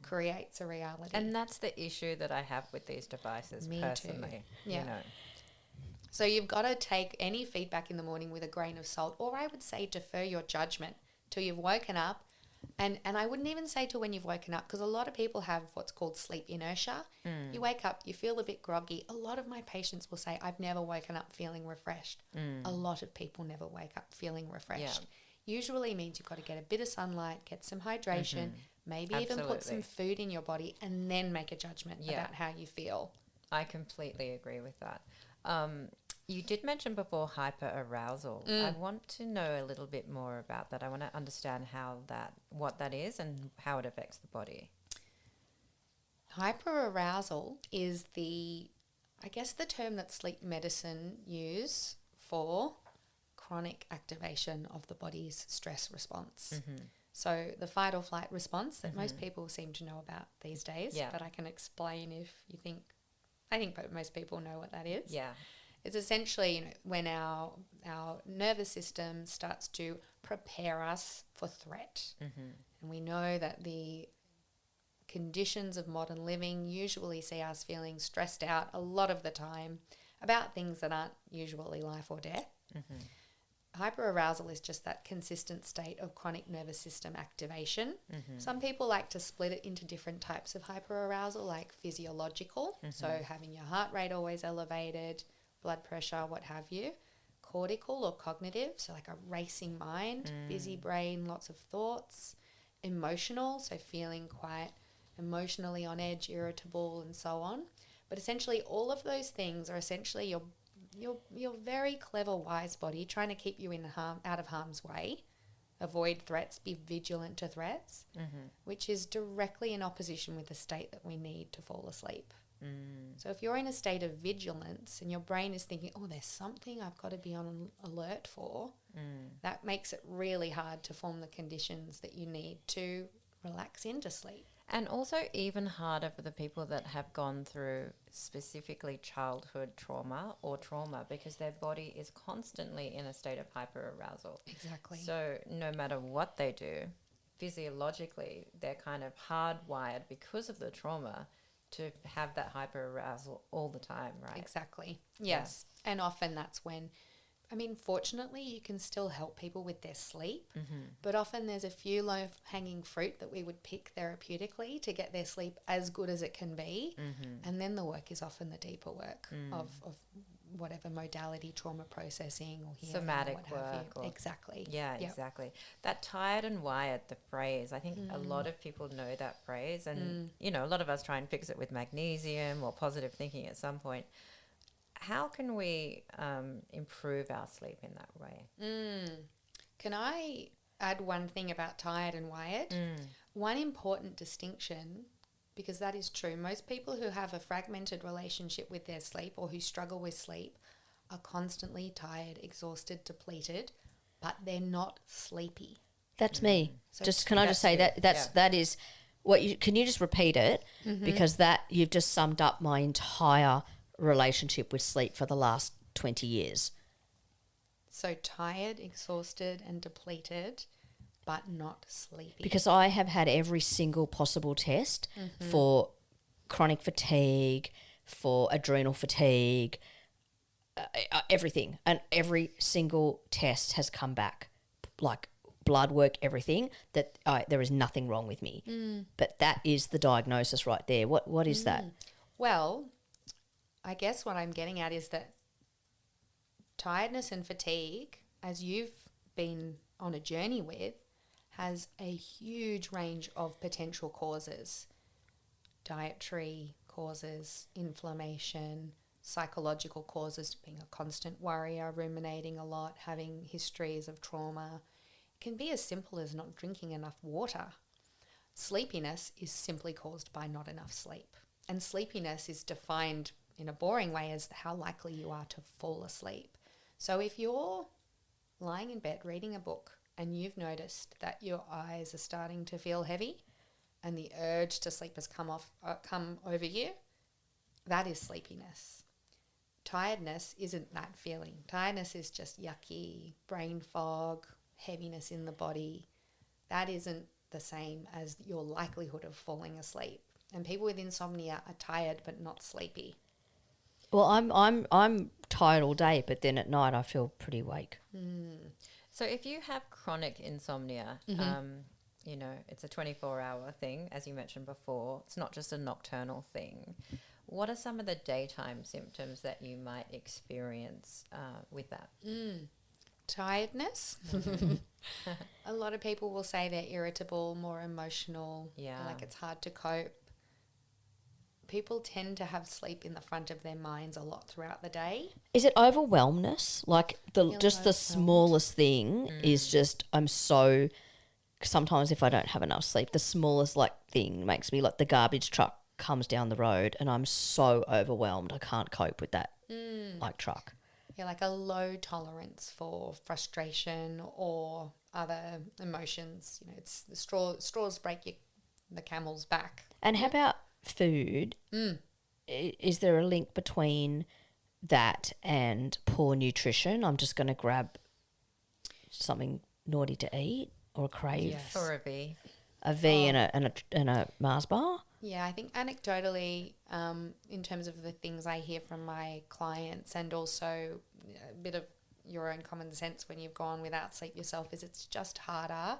creates a reality. And that's the issue that I have with these devices personally. Yeah. You know. So you've got to take any feedback in the morning with a grain of salt, or I would say defer your judgment till you've woken up. And I wouldn't even say till when you've woken up, because a lot of people have what's called sleep inertia. You wake up, you feel a bit groggy. A lot of my patients will say, I've never woken up feeling refreshed. A lot of people never wake up feeling refreshed. Usually means you've got to get a bit of sunlight, get some hydration, maybe even put some food in your body, and then make a judgment about how you feel. I completely agree with that. You did mention before hyperarousal. I want to know a little bit more about that. I want to understand what that is and how it affects the body. Hyperarousal is the term that sleep medicine use for chronic activation of the body's stress response. Mm-hmm. So the fight or flight response that most people seem to know about these days, but I can explain if you think, I think most people know what that is. Yeah. It's essentially, when our nervous system starts to prepare us for threat. Mm-hmm. And we know that the conditions of modern living usually see us feeling stressed out a lot of the time about things that aren't usually life or death. Mm-hmm. Hyperarousal is just that consistent state of chronic nervous system activation. Mm-hmm. Some people like to split it into different types of hyperarousal, like physiological, so having your heart rate always elevated, blood pressure, what have you. Cortical or cognitive, so like a racing mind, busy brain, lots of thoughts. Emotional, so feeling quite emotionally on edge, irritable, and so on. But essentially all of those things are essentially your very clever, wise body trying to keep you out of harm's way, avoid threats, be vigilant to threats, which is directly in opposition with the state that we need to fall asleep. So if you're in a state of vigilance and your brain is thinking, oh, there's something I've got to be on alert for, that makes it really hard to form the conditions that you need to relax into sleep. And also even harder for the people that have gone through specifically childhood trauma or trauma, because their body is constantly in a state of hyperarousal. Exactly. So no matter what they do, physiologically, they're kind of hardwired because of the trauma to have that hyperarousal all the time, right? Exactly. Yes. Yeah. And often that's when, fortunately, you can still help people with their sleep, but often there's a few low-hanging fruit that we would pick therapeutically to get their sleep as good as it can be, and then the work is often the deeper work of whatever modality, trauma processing or healing, somatic or what have work. you. Exactly. Yeah, yep. Exactly. That tired and wired, the phrase, I think a lot of people know that phrase, and, a lot of us try and fix it with magnesium or positive thinking at some point. How can we improve our sleep in that way? Can I add one thing about tired and wired? One important distinction, because that is true. Most people who have a fragmented relationship with their sleep or who struggle with sleep are constantly tired, exhausted, depleted, but they're not sleepy. That's me. So can I just say that is what you can you just repeat it, because that you've just summed up my entire relationship with sleep for the last 20 years. So tired, exhausted and depleted, but not sleepy. Because I have had every single possible test for chronic fatigue, for adrenal fatigue, everything. And every single test has come back, like blood work, everything, that there is nothing wrong with me. But that is the diagnosis right there. What is that? Well, I guess what I'm getting at is that tiredness and fatigue, as you've been on a journey with, has a huge range of potential causes. Dietary causes, inflammation, psychological causes, being a constant worrier, ruminating a lot, having histories of trauma. It can be as simple as not drinking enough water. Sleepiness is simply caused by not enough sleep. And sleepiness is defined in a boring way as how likely you are to fall asleep. So if you're lying in bed reading a book and you've noticed that your eyes are starting to feel heavy and the urge to sleep has come over you, that is sleepiness. Tiredness isn't that feeling. Tiredness is just yucky, brain fog, heaviness in the body. That isn't the same as your likelihood of falling asleep. And people with insomnia are tired but not sleepy. Well, I'm tired all day, but then at night I feel pretty awake. So if you have chronic insomnia, it's a 24-hour thing, as you mentioned before. It's not just a nocturnal thing. What are some of the daytime symptoms that you might experience with that? Tiredness. A lot of people will say they're irritable, more emotional, like it's hard to cope. people tend to have sleep in the front of their minds a lot throughout the day. Is it overwhelmness? Like the Feeling just the overwhelmed. smallest thing is just I'm so. Sometimes if I don't have enough sleep, the smallest like thing makes me like the garbage truck comes down the road and I'm so overwhelmed I can't cope with that like truck. Yeah, like a low tolerance for frustration or other emotions. You know, it's the straws break the camel's back. And how about food? Is there a link between that and poor nutrition? I'm just going to grab something naughty to eat or crave Yes. For a V. a V and a Mars bar. Yeah, I think anecdotally, in terms of the things I hear from my clients and also a bit of your own common sense when you've gone without sleep yourself, is it's just harder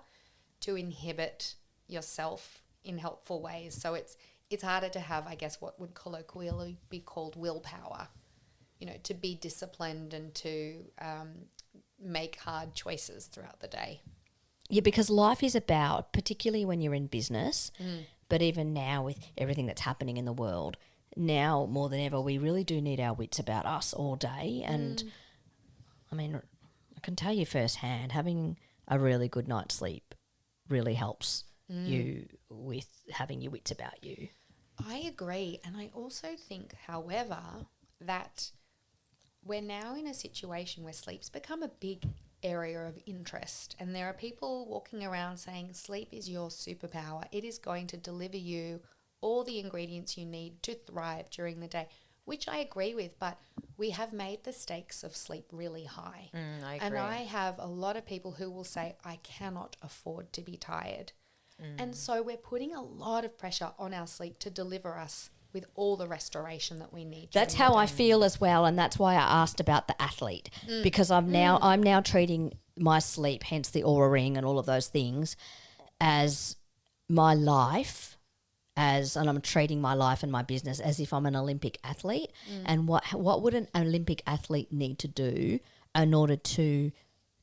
to inhibit yourself in helpful ways. So it's harder to have, I guess, what would colloquially be called willpower, you know, to be disciplined and to make hard choices throughout the day. Yeah, because life is about, particularly when you're in business, but even now with everything that's happening in the world, now more than ever, we really do need our wits about us all day. And I mean, I can tell you firsthand, having a really good night's sleep really helps you with having your wits about you. I agree. And I also think, however, that we're now in a situation where sleep's become a big area of interest. And there are people walking around saying sleep is your superpower. It is going to deliver you all the ingredients you need to thrive during the day, which I agree with. But we have made the stakes of sleep really high. I agree. And I have a lot of people who will say, I cannot afford to be tired. And so we're putting a lot of pressure on our sleep to deliver us with all the restoration that we need. That's during how the I day. feel as well, and that's why I asked about the athlete because I'm now treating my sleep, hence the Oura ring and all of those things, as my life, and I'm treating my life and my business as if I'm an Olympic athlete. And what would an Olympic athlete need to do in order to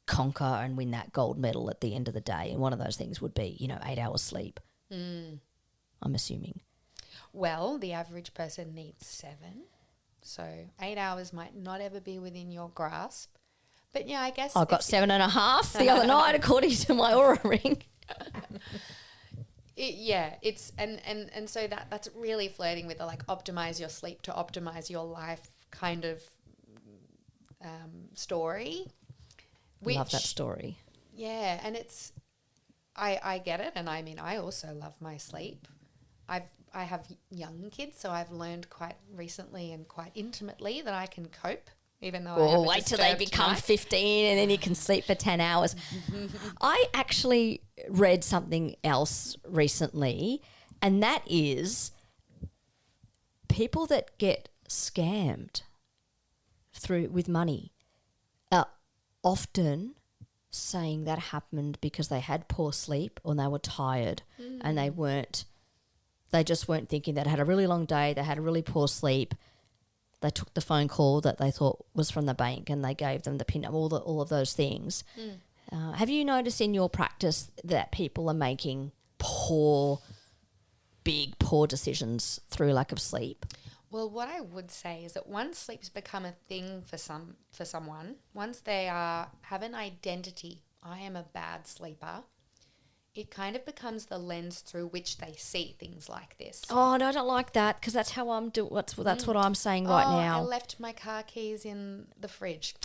conquer and win that gold medal at the end of the day? And one of those things would be, 8 hours sleep. I'm assuming. Well, the average person needs 7. So 8 hours might not ever be within your grasp. But yeah, I guess I got 7.5 the other night, according to my Oura ring. It's and so that's really flirting with the like optimize your sleep to optimize your life kind of story. Love that story. Yeah, and it's I get it, and I mean I also love my sleep. I have young kids, so I've learned quite recently and quite intimately that I can cope, even though I have a wait till they disturbed become night. 15 and then you can sleep for 10 hours. I actually read something else recently, and that is people that get scammed with money are often saying that happened because they had poor sleep or they were tired and they just weren't thinking. They'd had a really long day, they had a really poor sleep. They took the phone call that they thought was from the bank and they gave them the PIN, all of those things. Have you noticed in your practice that people are making poor decisions through lack of sleep? Well, what I would say is that once sleep's become a thing for someone, once they have an identity, I am a bad sleeper, it kind of becomes the lens through which they see things like this. Oh, no, I don't like that because that's how I'm doing. That's what I'm saying right now. I left my car keys in the fridge.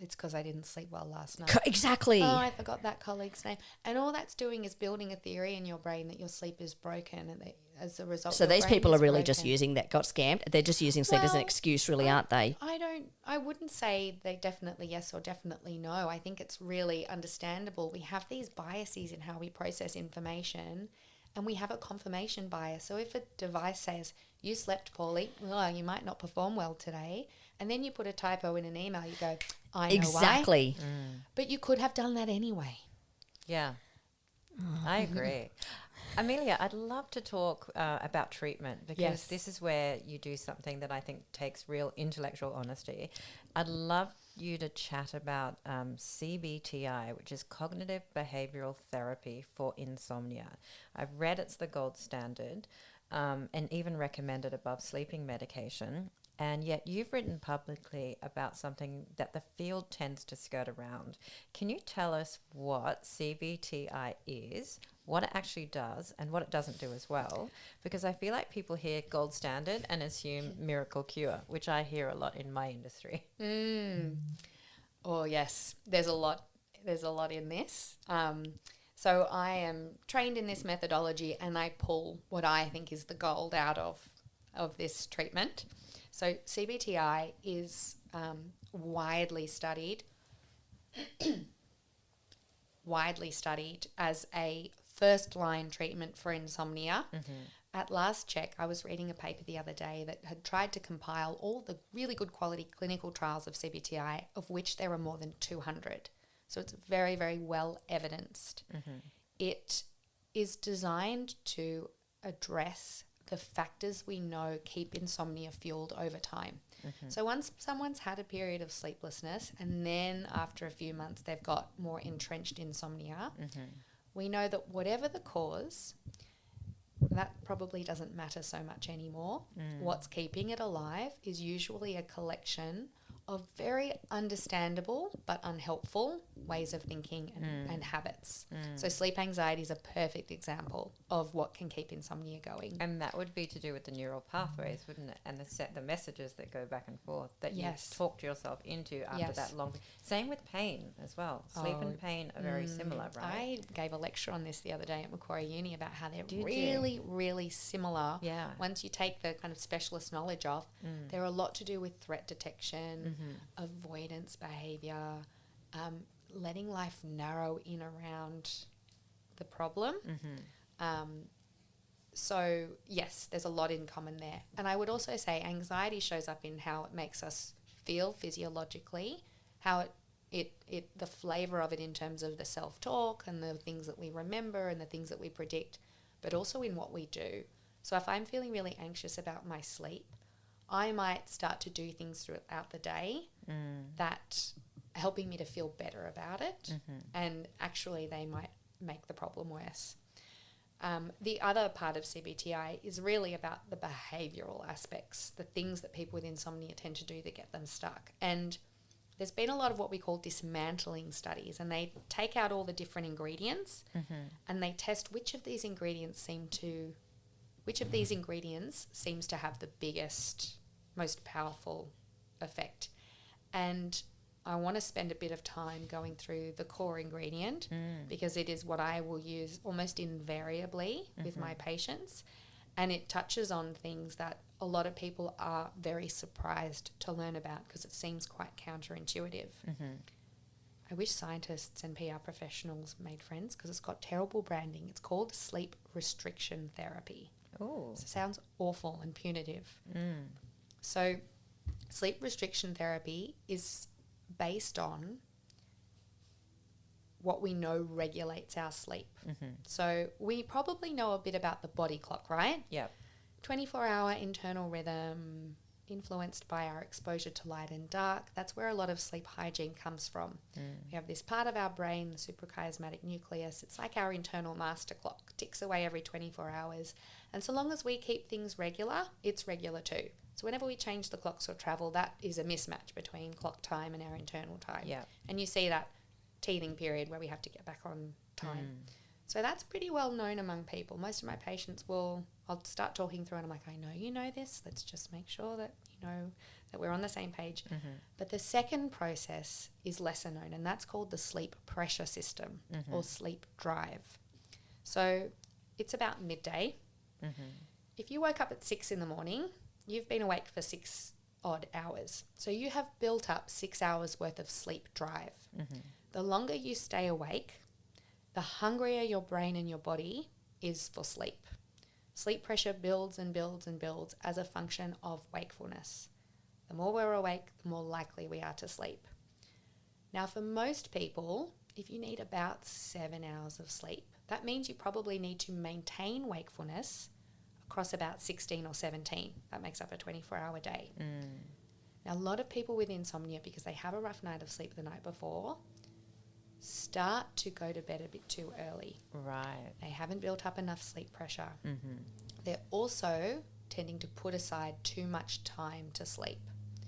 It's because I didn't sleep well last night. Exactly. Oh, I forgot that colleague's name. And all that's doing is building a theory in your brain that your sleep is broken, and as a result, So your these brain people are is really just broken. using that got scammed. They're just using sleep as an Well, excuse, really, aren't they? I wouldn't say they definitely yes or definitely no. I think it's really understandable. We have these biases in how we process information, and we have a confirmation bias. So if a device says you slept poorly, well, you might not perform well today, and then you put a typo in an email, you go, I know Exactly. why. But you could have done that anyway. Yeah, I agree. Amelia, I'd love to talk about treatment because Yes. this is where you do something that I think takes real intellectual honesty. I'd love you to chat about CBTI, which is cognitive behavioral therapy for insomnia. I've read it's the gold standard. and even recommended above sleeping medication. And yet you've written publicly about something that the field tends to skirt around. Can you tell us what CBTI is, what it actually does, and what it doesn't do as well? Because I feel like people hear gold standard and assume miracle cure, which I hear a lot in my industry. Oh, yes. There's a lot in this. So I am trained in this methodology, and I pull what I think is the gold out of this treatment. So CBTI is widely studied as a first-line treatment for insomnia. At last check, I was reading a paper the other day that had tried to compile all the really good quality clinical trials of CBTI, of which there are more than 200. So it's very, very well evidenced. It is designed to address the factors we know keep insomnia fueled over time. So once someone's had a period of sleeplessness and then after a few months they've got more entrenched insomnia, we know that whatever the cause, that probably doesn't matter so much anymore. What's keeping it alive is usually a collection of very understandable but unhelpful ways of thinking and habits. So sleep anxiety is a perfect example of what can keep insomnia going. And that would be to do with the neural pathways, wouldn't it? And the messages that go back and forth that you talked yourself into after that long. Same with pain as well. Sleep and pain are very similar, right? I gave a lecture on this the other day at Macquarie Uni about how they're really similar. Yeah. Once you take the kind of specialist knowledge off, they're a lot to do with threat detection, avoidance behaviour, letting life narrow in around the problem. So, yes, there's a lot in common there. And I would also say anxiety shows up in how it makes us feel physiologically, how the flavour of it in terms of the self-talk and the things that we remember and the things that we predict, but also in what we do. So if I'm feeling really anxious about my sleep, I might start to do things throughout the day that are helping me to feel better about it, and actually they might make the problem worse. The other part of CBTI is really about the behavioural aspects, the things that people with insomnia tend to do that get them stuck. And there's been a lot of what we call dismantling studies, and they take out all the different ingredients and they test which of these ingredients seems to have the biggest, most powerful effect. And I want to spend a bit of time going through the core ingredient because it is what I will use almost invariably with my patients, and it touches on things that a lot of people are very surprised to learn about because it seems quite counterintuitive. I wish scientists and PR professionals made friends because it's got terrible branding. It's called sleep restriction therapy. Oh, So it sounds awful and punitive. So sleep restriction therapy is based on what we know regulates our sleep. So we probably know a bit about the body clock, right? Yep. 24-hour internal rhythm influenced by our exposure to light and dark. That's where a lot of sleep hygiene comes from. We have this part of our brain, the suprachiasmatic nucleus. It's like our internal master clock, ticks away every 24 hours. And so long as we keep things regular, it's regular too. So whenever we change the clocks or travel, that is a mismatch between clock time and our internal time. Yeah. And you see that teething period where we have to get back on time. So that's pretty well known among people. Most of my patients I'll start talking through and I'm like, I know you know this. Let's just make sure that you know that we're on the same page. But the second process is lesser known, and that's called the sleep pressure system or sleep drive. So it's about midday. If you woke up at 6 in the morning, you've been awake for 6 odd hours. So you have built up 6 hours worth of sleep drive. The longer you stay awake, the hungrier your brain and your body is for sleep. Sleep pressure builds and builds and builds as a function of wakefulness. The more we're awake, the more likely we are to sleep. Now, for most people, if you need about 7 hours of sleep, that means you probably need to maintain wakefulness across about 16 or 17. That makes up a 24-hour day. Now, a lot of people with insomnia, because they have a rough night of sleep the night before, start to go to bed a bit too early. Right. They haven't built up enough sleep pressure. Mm-hmm. They're also tending to put aside too much time to sleep.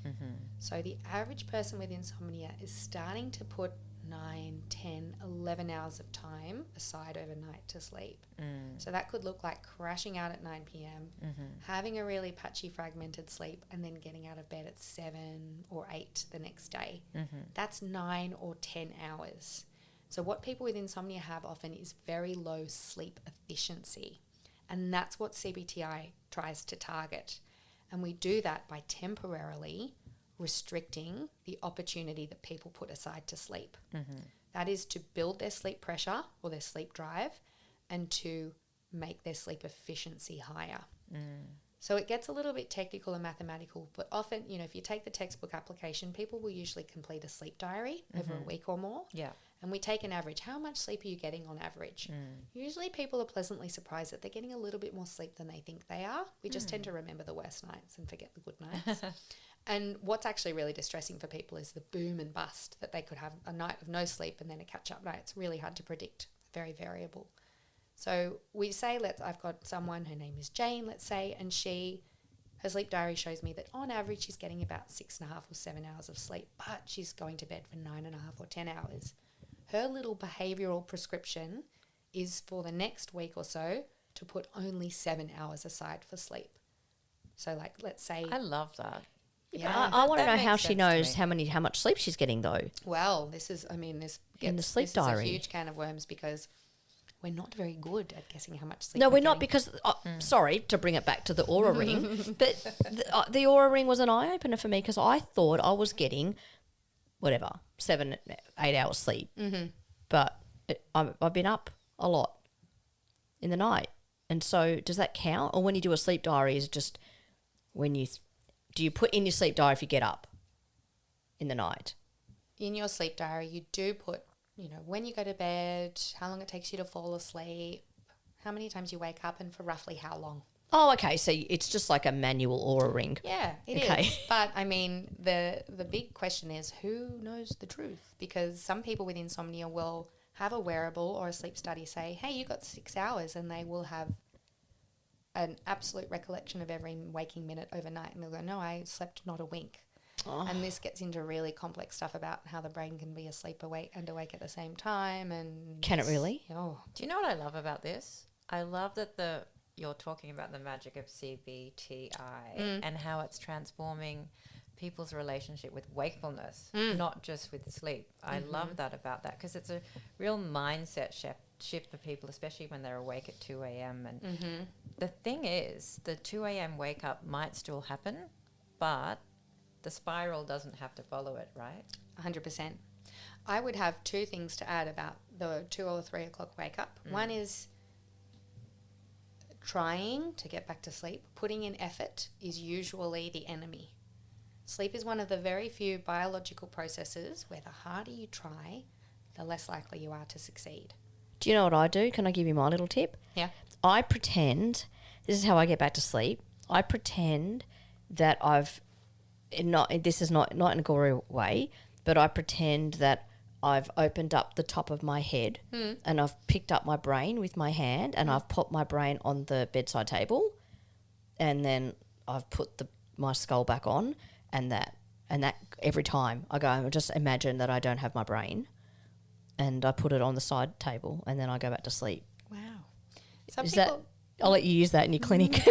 Mm-hmm. So the average person with insomnia is starting to put 9, 10, 11 hours of time aside overnight to sleep. So that could look like crashing out at 9 p.m, having a really patchy fragmented sleep, and then getting out of bed at 7 or 8 the next day. That's 9 or 10 hours. So what people with insomnia have often is very low sleep efficiency. And that's what CBTI tries to target. And we do that by temporarily restricting the opportunity that people put aside to sleep. That is to build their sleep pressure or their sleep drive and to make their sleep efficiency higher. So it gets a little bit technical and mathematical, but often, you know, if you take the textbook application, people will usually complete a sleep diary over a week or more. Yeah. And we take an average. How much sleep are you getting on average? Usually people are pleasantly surprised that they're getting a little bit more sleep than they think they are. We just tend to remember the worst nights and forget the good nights. And what's actually really distressing for people is the boom and bust, that they could have a night of no sleep and then a catch-up night. It's really hard to predict, very variable. So we say, I've got someone, her name is Jane, let's say, and her sleep diary shows me that on average she's getting about 6.5 or 7 hours of sleep, but she's going to bed for 9.5 or 10 hours. Her little behavioural prescription is for the next week or so to put only 7 hours aside for sleep. So like, let's say... I love that. Yeah. I want to That know how makes she sense to knows me. how much sleep she's getting though. Well, this is, I mean, this In the gets, sleep this diary. is a huge can of worms because we're not very good at guessing how much sleep No, we're not getting. because sorry to bring it back to the Oura ring, but the Oura ring was an eye opener for me because I thought I was getting whatever 7, 8 hours sleep, but I've been up a lot in the night, and so does that count? Or when you do a sleep diary, is it just when you do you put in your sleep diary if you get up in the night? In your sleep diary, you do put, you know, when you go to bed, how long it takes you to fall asleep, how many times you wake up, and for roughly how long. Oh, okay. So it's just like a manual Oura ring. Yeah, it is. Okay. But I mean, the big question is, who knows the truth? Because some people with insomnia will have a wearable or a sleep study say, hey, you got 6 hours, and they will have an absolute recollection of every waking minute overnight, and they'll go, no, I slept not a wink. And this gets into really complex stuff about how the brain can be asleep and awake at the same time. And Can it really? Oh, Do you know what I love about this? I love that you're talking about the magic of CBTI and how it's transforming people's relationship with wakefulness, not just with sleep. I love that about that because it's a real mindset shift for people, especially when they're awake at 2 a.m. And the thing is, the 2 a.m. wake up might still happen, but the spiral doesn't have to follow it, right? 100%. I would have two things to add about the 2 or 3 o'clock wake up. One is trying to get back to sleep. Putting in effort is usually the enemy. Sleep is one of the very few biological processes where the harder you try, the less likely you are to succeed. Do you know what I do? Can I give you my little tip? Yeah. I pretend, this is how I get back to sleep. I pretend that this is not in a gory way, but I pretend that I've opened up the top of my head and I've picked up my brain with my hand and I've popped my brain on the bedside table, and then I've put my skull back on, and that every time I go, just imagine that I don't have my brain, and I put it on the side table, and then I go back to sleep. Wow. Some Is people... that? I'll let you use that in your clinic. Can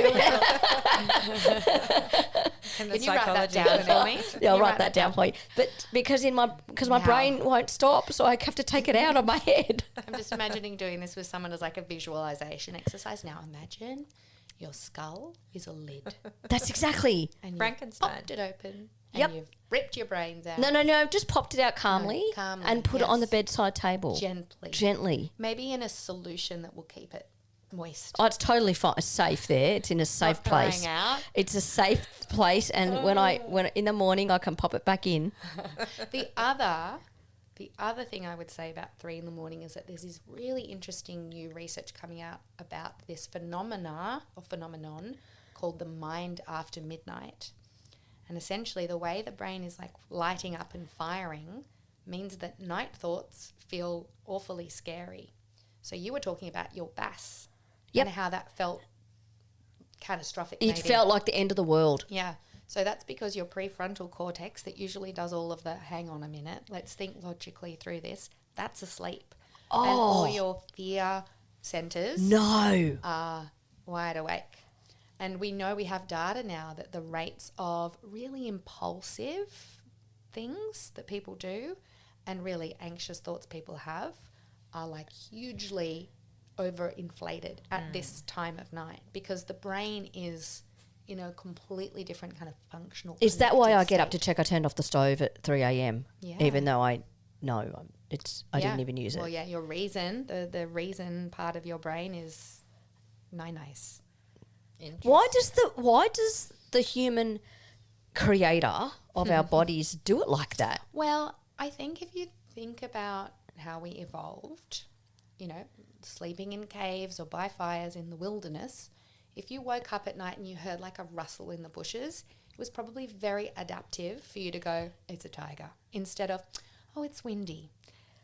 Can you write that down for me? Yeah, I'll write that down for you. But because my Wow. brain won't stop, so I have to take it out of my head. I'm just imagining doing this with someone as like a visualization exercise. Now imagine your skull is a lid. That's exactly. And Frankenstein. You've popped it open. Yep. And you've ripped your brains out. No. Just popped it out calmly, calmly, and put it on the yes. bedside table. Gently. Gently. Maybe in a solution that will keep it moist. Oh, it's totally fine. It's safe there. It's in a safe Not place. drying out. It's a safe place, and when in the morning I can pop it back in. The other thing I would say about 3 in the morning is that there's this really interesting new research coming out about this phenomenon called the mind after midnight. And essentially the way the brain is like lighting up and firing, means that night thoughts feel awfully scary. So you were talking about your BAS Yep. and how that felt catastrophic. It felt like the end of the world. Yeah. So that's because your prefrontal cortex that usually does all of the hang on a minute, let's think logically through this, that's asleep. Oh. And all your fear centers No. are wide awake. And we know we have data now that the rates of really impulsive things that people do and really anxious thoughts people have are like hugely overinflated at this time of night because the brain is in a completely different kind of functional. Is that why I connected get up to state. check I turned off the stove at 3 a.m. Yeah. even though I know I Yeah. didn't even use Well, it? yeah, your reason, the reason part of your brain is nice. Why does the human creator of our bodies do it like that? Well, I think if you think about how we evolved, you know, sleeping in caves or by fires in the wilderness, if you woke up at night and you heard like a rustle in the bushes, it was probably very adaptive for you to go, it's a tiger, instead of, oh, it's windy.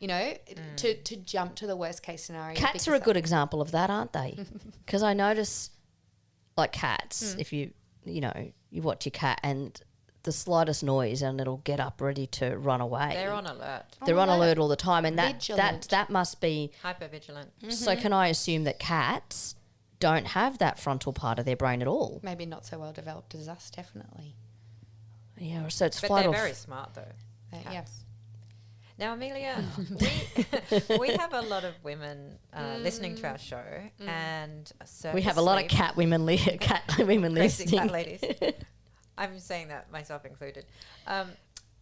You know, to jump to the worst case scenario. Cats are a good example of that, aren't they? Because I notice, like cats, if you watch your cat and the slightest noise and it'll get up ready to run away. They're on alert. They're on alert all the time, and Vigilant. that must be. Hypervigilant. So can I assume that cats don't have that frontal part of their brain at all? Maybe not so well developed as us, definitely. Yeah, so it's But flight they're or very smart though. Yeah. Cats. Now, Amelia, we have a lot of women listening to our show, and Circa we have a lot of Sleep- cat women women crazy listening. cat ladies. I'm saying that myself included.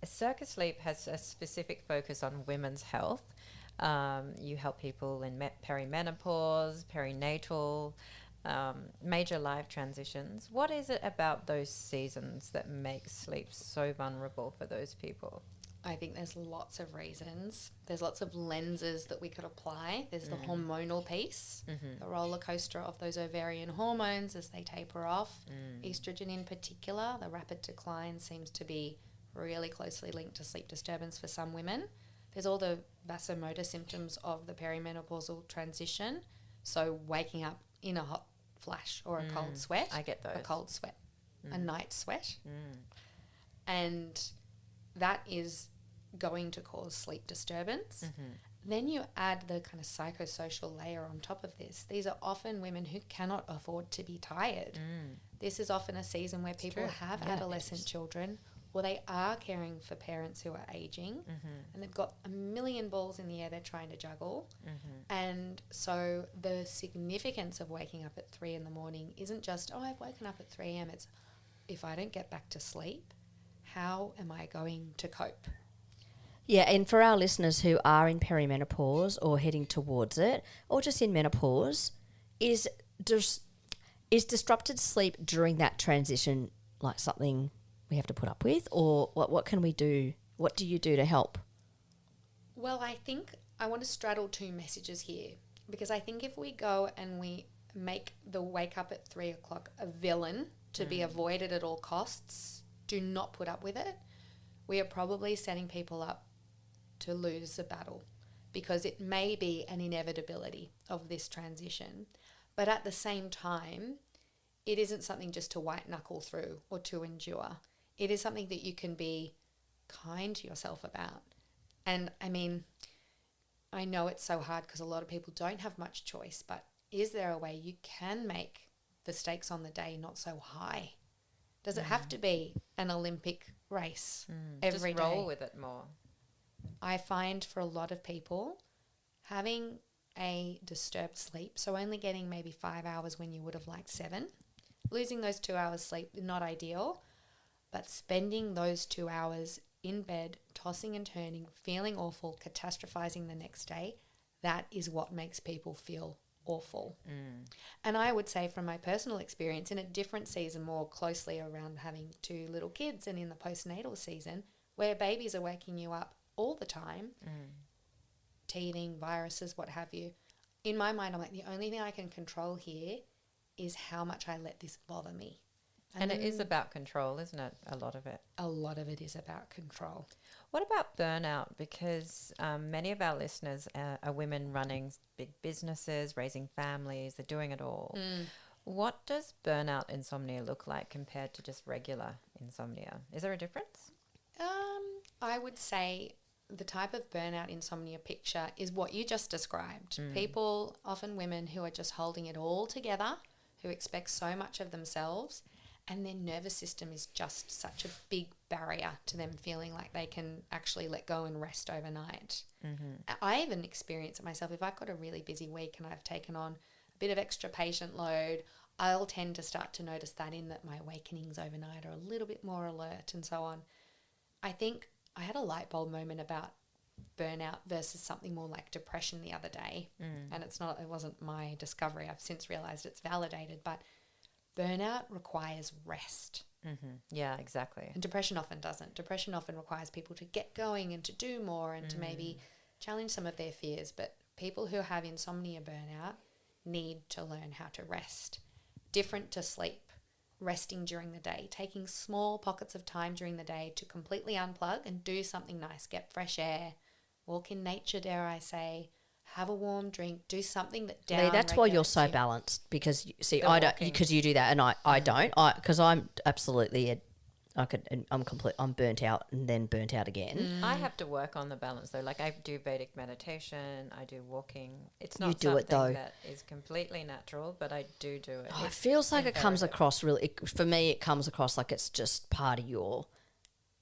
Circa Sleep has a specific focus on women's health. You help people in perimenopause, perinatal, major life transitions. What is it about those seasons that makes sleep so vulnerable for those people? I think there's lots of reasons. There's lots of lenses that we could apply. There's the hormonal piece, the roller coaster of those ovarian hormones as they taper off. Estrogen in particular, the rapid decline seems to be really closely linked to sleep disturbance for some women. There's all the vasomotor symptoms of the perimenopausal transition. So waking up in a hot flash or a cold sweat. I get those. A cold sweat, a night sweat. And that is going to cause sleep disturbance. Then you add the kind of psychosocial layer on top of this. These are often women who cannot afford to be tired. This is often a season where people have adolescent children or they are caring for parents who are aging and they've got a million balls in the air they're trying to juggle. And so the significance of waking up at 3 in the morning isn't just, oh, I've woken up at 3 a.m. It's, if I don't get back to sleep, how am I going to cope? Yeah, and for our listeners who are in perimenopause or heading towards it, or just in menopause, is disrupted sleep during that transition like something we have to put up with, or what can we do? What do you do to help? Well, I think I want to straddle two messages here because I think if we go and we make the wake up at 3 o'clock a villain to be avoided at all costs, do not put up with it, we are probably setting people up to lose the battle because it may be an inevitability of this transition. But at the same time, it isn't something just to white knuckle through or to endure. It is something that you can be kind to yourself about. And I mean, I know it's so hard because a lot of people don't have much choice, but is there a way you can make the stakes on the day not so high? Does it have to be an Olympic race every Just roll day? with it more. I find for a lot of people, having a disturbed sleep, so only getting maybe 5 hours when you would have liked 7, losing those 2 hours sleep, not ideal, but spending those 2 hours in bed, tossing and turning, feeling awful, catastrophizing the next day, that is what makes people feel awful. And I would say from my personal experience in a different season, more closely around having 2 little kids and in the postnatal season, where babies are waking you up all the time, teething, viruses, what have you. In my mind, I'm like, the only thing I can control here is how much I let this bother me. And it is about control, isn't it? A lot of it. A lot of it is about control. What about burnout? Because many of our listeners are women running big businesses, raising families, they're doing it all. What does burnout insomnia look like compared to just regular insomnia? Is there a difference? I would say the type of burnout insomnia picture is what you just described. People, often women, who are just holding it all together, who expect so much of themselves, and their nervous system is just such a big barrier to them feeling like they can actually let go and rest overnight. I even experience it myself. If I've got a really busy week and I've taken on a bit of extra patient load, I'll tend to start to notice that in that my awakenings overnight are a little bit more alert and so on. I think I had a light bulb moment about burnout versus something more like depression the other day. And it wasn't my discovery. I've since realised it's validated, but burnout requires rest. Yeah, exactly. And depression often doesn't. Depression often requires people to get going and to do more and to maybe challenge some of their fears. But people who have insomnia burnout need to learn how to rest. Different to sleep. Resting during the day, taking small pockets of time during the day to completely unplug and do something nice, get fresh air, walk in nature, dare I say, have a warm drink, do something that Lee, that's why you're so balanced, because see, I don't, because you do that and I don't, because I'm absolutely I'm burnt out and then burnt out again. I have to work on the balance though. Like I do Vedic meditation, I do walking. It's not You do something it, though. that is completely natural, but I do it. It feels like it comes across really, for me, it comes across like it's just part of your,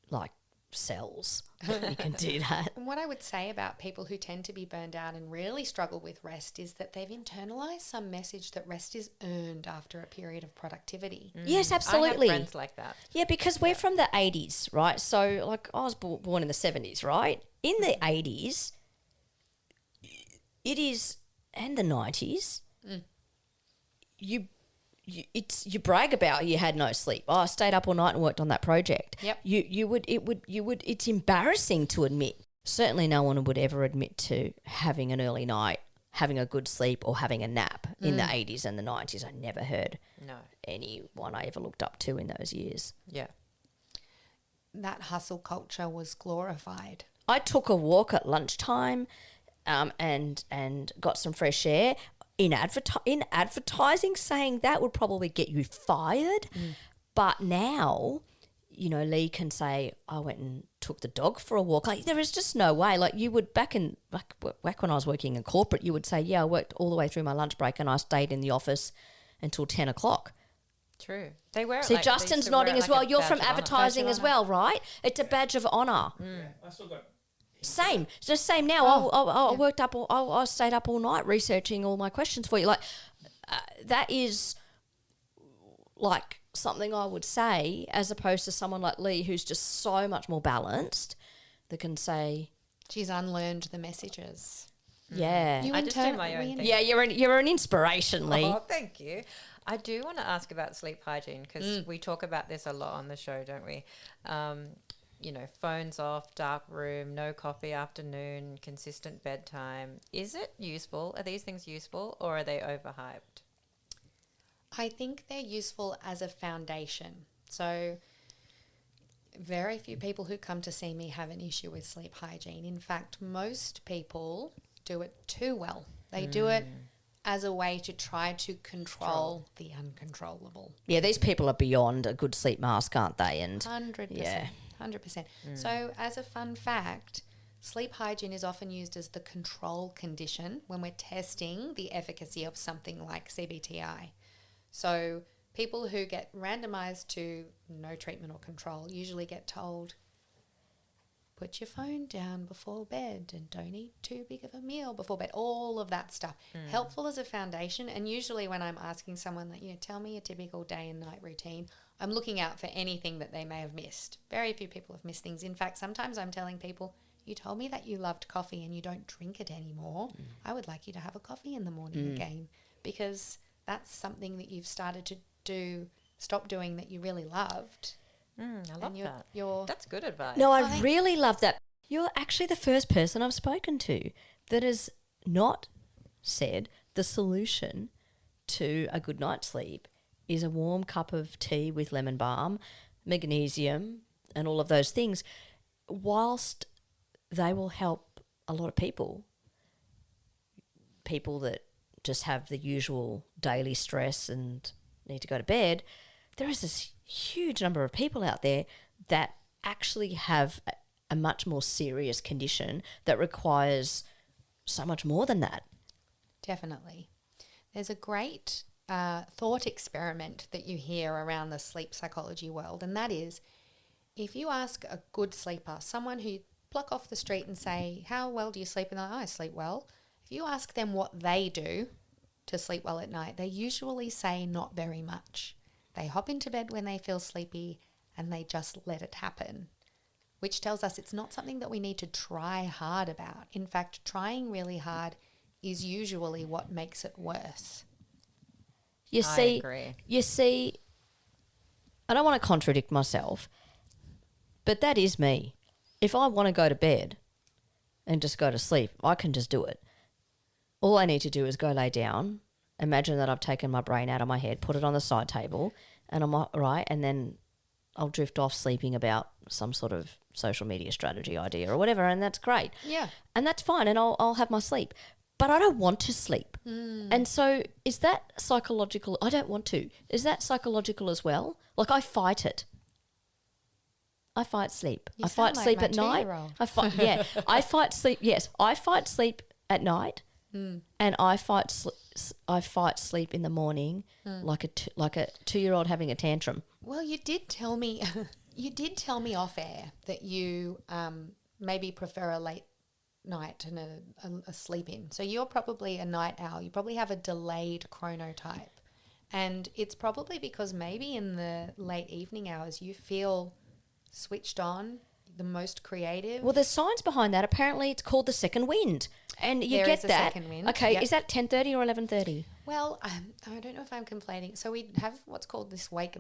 like, cells. You can do that. And what I would say about people who tend to be burned out and really struggle with rest is that they've internalized some message that rest is earned after a period of productivity. Yes, absolutely. I have friends like that. Yeah, because we're from the 80s, right? So, like, I was born in the 70s, right? In the 80s, it is, and the 90s, you brag about you had no sleep. Oh, I stayed up all night and worked on that project. Yep. It's embarrassing to admit. Certainly no one would ever admit to having an early night, having a good sleep, or having a nap in the 80s and the 90s. I never heard anyone I ever looked up to in those years. Yeah. That hustle culture was glorified. I took a walk at lunchtime and got some fresh air. In advertising, saying that would probably get you fired. But now, you know, Lee can say, I went and took the dog for a walk. Like, there is just no way. Like, you would, back when I was working in corporate, you would say, yeah, I worked all the way through my lunch break and I stayed in the office until 10 o'clock. True. They wear it. See, like, they Justin's used to wear nodding it as like well. a You're badge from of honour. advertising as well, right? It's a badge of honour. I still got Same. It's the same now. I worked up. I stayed up all night researching all my questions for you. Like, that is like something I would say, as opposed to someone like Lee, who's just so much more balanced, that can say, She's unlearned the messages. yeah, You I just do my own thing. yeah, you're an inspiration, Lee. Oh, thank you. I do want to ask about sleep hygiene because we talk about this a lot on the show, don't we? You know, phones off, dark room, no coffee afternoon, consistent bedtime. Is it useful? Are these things useful, or are they overhyped? I think they're useful as a foundation. So very few people who come to see me have an issue with sleep hygiene. In fact, most people do it too well. They do it as a way to try to control the uncontrollable. Yeah, these people are beyond a good sleep mask, aren't they? And 100%. yeah. 100%. So as a fun fact, sleep hygiene is often used as the control condition when we're testing the efficacy of something like CBTI. So people who get randomized to no treatment or control usually get told, put your phone down before bed and don't eat too big of a meal before bed, all of that stuff. Helpful as a foundation. And usually when I'm asking someone that, tell me a typical day and night routine, I'm looking out for anything that they may have missed. Very few people have missed things. In fact, sometimes I'm telling people, you told me that you loved coffee and you don't drink it anymore. I would like you to have a coffee in the morning again, because that's something that you've started to stop doing that you really loved. I love that. That's good advice. No, I really love that. You're actually the first person I've spoken to that has not said the solution to a good night's sleep is a warm cup of tea with lemon balm, magnesium, and all of those things, whilst they will help a lot of people that just have the usual daily stress and need to go to bed, there is this huge number of people out there that actually have a much more serious condition that requires so much more than that. Definitely. There's a great thought experiment that you hear around the sleep psychology world, and that is, if you ask a good sleeper, someone who you pluck off the street and say, how well do you sleep? And they're like, I sleep well. If you ask them what they do to sleep well at night, they usually say not very much. They hop into bed when they feel sleepy and they just let it happen, which tells us it's not something that we need to try hard about. In fact, trying really hard is usually what makes it worse. I agree. You see, I don't want to contradict myself, but that is me. If I want to go to bed and just go to sleep, I can just do it. All I need to do is go lay down, imagine that I've taken my brain out of my head, put it on the side table, and I'm all right, and then I'll drift off sleeping about some sort of social media strategy idea or whatever, and that's great. Yeah. And that's fine, and I'll have my sleep. But I don't want to sleep. And so is that psychological? I don't want to. Is that psychological as well? Like, I fight it. I fight sleep. You I fight sound like sleep my at night. two-year-old. I fight sleep. Yes, I fight sleep at night, and I fight sleep in the morning, like a 2-year-old having a tantrum. Well, you did tell me off air that you maybe prefer a late night and a sleep in. So you're probably a night owl. You probably have a delayed chronotype. And it's probably because maybe in the late evening hours you feel switched on, the most creative. Well, there's science behind that. Apparently it's called the second wind. And you There get is a that. second wind, Okay, yep. is that 10:30 or 11:30? Well, I don't know if I'm complaining. So we have what's called this wake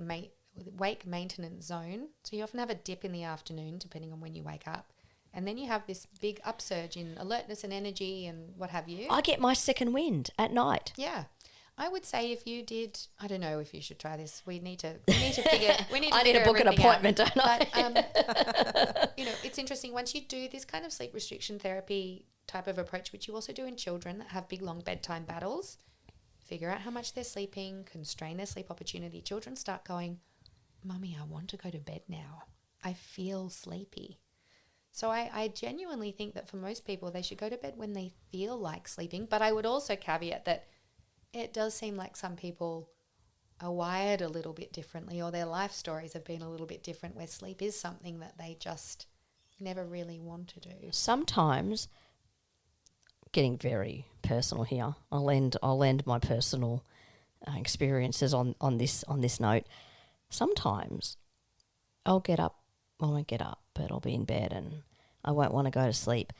maintenance zone. So you often have a dip in the afternoon depending on when you wake up. And then you have this big upsurge in alertness and energy and what have you. I get my second wind at night. Yeah. I would say if you did, I don't know if you should try this. We need to figure. I need to book an appointment, don't I? But it's interesting. Once you do this kind of sleep restriction therapy type of approach, which you also do in children that have big long bedtime battles, figure out how much they're sleeping, constrain their sleep opportunity. Children start going, "Mummy, I want to go to bed now. I feel sleepy." So I genuinely think that for most people, they should go to bed when they feel like sleeping. But I would also caveat that it does seem like some people are wired a little bit differently, or their life stories have been a little bit different, where sleep is something that they just never really want to do. Sometimes, getting very personal here, I'll end my personal experiences on this note. Sometimes I won't get up, but I'll be in bed and I won't want to go to sleep.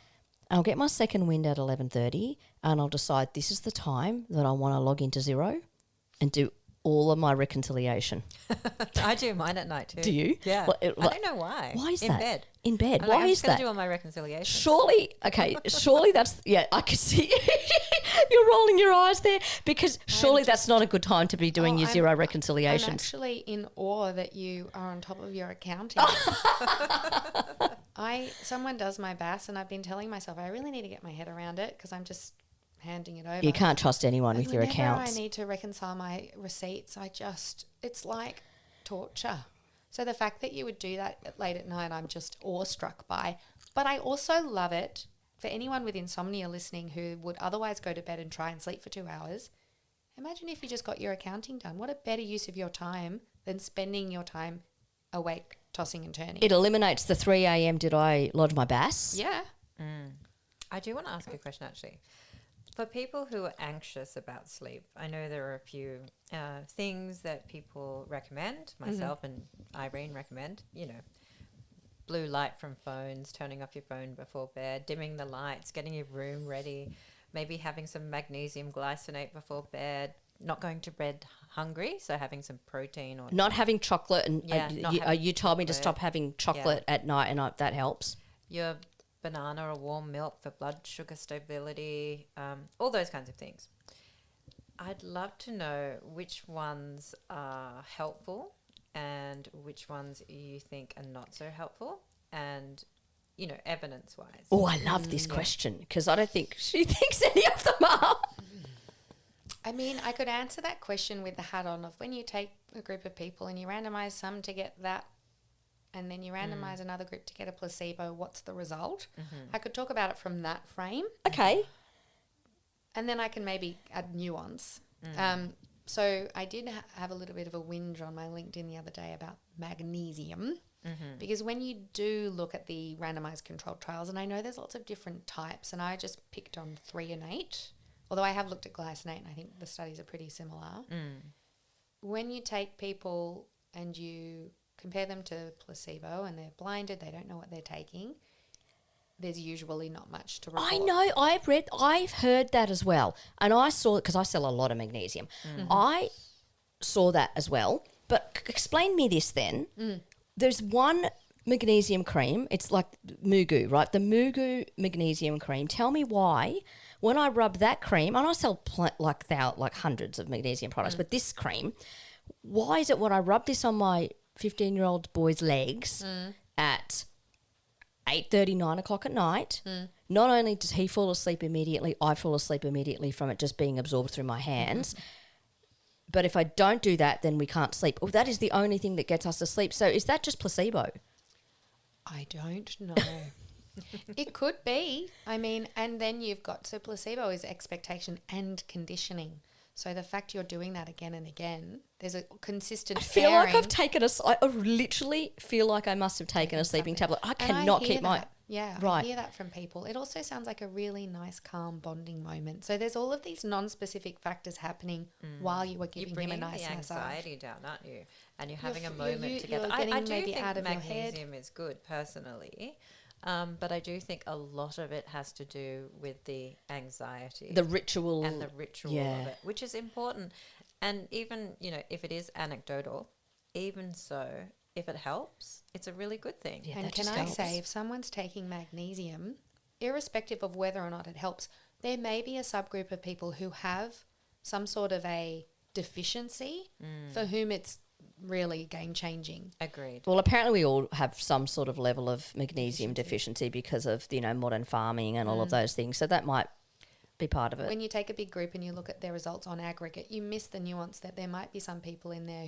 I'll get my second wind at 11:30 and I'll decide this is the time that I want to log into Xero and do all of my reconciliation. I do mine at night too. Do you? Yeah. Well, I don't know why. Why is in that? Bed. In bed. I'm Why like, I'm is just going that? to do all my reconciliation. Surely that's, yeah, I can see you're rolling your eyes there, because surely that's not a good time to be doing your Xero reconciliations. I'm actually in awe that you are on top of your accounting. Someone does my BAS and I've been telling myself I really need to get my head around it because I'm just handing it over. You can't trust anyone with your Whenever accounts. I need to reconcile my receipts, it's like torture. So the fact that you would do that late at night, I'm just awestruck by. But I also love it for anyone with insomnia listening who would otherwise go to bed and try and sleep for 2 hours. Imagine if you just got your accounting done. What a better use of your time than spending your time awake, tossing and turning. It eliminates the 3 a.m. did I lodge my BAS? Yeah. I do want to ask a question actually. For people who are anxious about sleep, I know there are a few things that people recommend, myself and Irene recommend, blue light from phones, turning off your phone before bed, dimming the lights, getting your room ready, maybe having some magnesium glycinate before bed, not going to bed hungry, so having some protein or Not having chocolate. And you told me to chocolate. stop having chocolate at night, and that helps. your banana or warm milk for blood sugar stability, all those kinds of things. I'd love to know which ones are helpful and which ones you think are not so helpful, and, evidence-wise. Oh, I love this question because I don't think she thinks any of them are. I mean, I could answer that question with the hat on of when you take a group of people and you randomize some to get that and then you randomize another group to get a placebo, what's the result? I could talk about it from that frame. Okay. And then I can maybe add nuance. So I did have a little bit of a whinge on my LinkedIn the other day about magnesium, because when you do look at the randomized controlled trials, and I know there's lots of different types, and I just picked on 3 and 8, although I have looked at glycinate and I think the studies are pretty similar. When you take people and you compare them to placebo and they're blinded, they don't know what they're taking, there's usually not much to report. I know. I've heard that as well. And I saw it because I sell a lot of magnesium. I saw that as well. But explain me this then. There's one magnesium cream. It's like Mugu, right? The Mugu magnesium cream. Tell me why when I rub that cream, and I sell like hundreds of magnesium products, but this cream, why is it when I rub this on my 15-year-old boy's legs at 8:30, 9 o'clock at night, not only does he fall asleep immediately, I fall asleep immediately from it just being absorbed through my hands. But if I don't do that, then we can't sleep. Oh, that is the only thing that gets us to sleep. So is that just placebo? I don't know. It could be. I mean, and then you've got, so placebo is expectation and conditioning. So the fact you're doing that again and again, there's a consistent I feel like pairing. I've taken I literally feel like I must have taken a sleeping tablet. I cannot keep my... Yeah, right. I hear that from people. It also sounds like a really nice, calm bonding moment. So there's all of these non-specific factors happening while you were giving him a nice the massage. anxiety down, aren't you? And you're having a you're moment together. you're getting I do maybe think out of your head. magnesium is good personally, but I do think a lot of it has to do with the anxiety, The ritual. and the ritual of it, which is important. And even, if it is anecdotal, even so, if it helps, it's a really good thing. Yeah, And that can just I helps. say, if someone's taking magnesium, irrespective of whether or not it helps, there may be a subgroup of people who have some sort of a deficiency for whom it's really game-changing. Agreed. Well, apparently we all have some sort of level of magnesium deficiency because of, modern farming and all of those things. So that might be part of it. When you take a big group and you look at their results on aggregate, you miss the nuance that there might be some people in there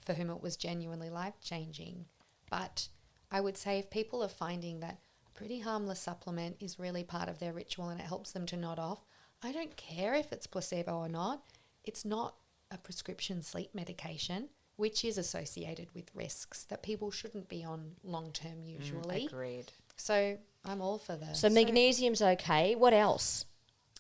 for whom it was genuinely life-changing. But I would say if people are finding that a pretty harmless supplement is really part of their ritual and it helps them to nod off, I don't care if it's placebo or not. It's not a prescription sleep medication, which is associated with risks that people shouldn't be on long-term usually. Agreed. So I'm all for this. So magnesium's okay. What else?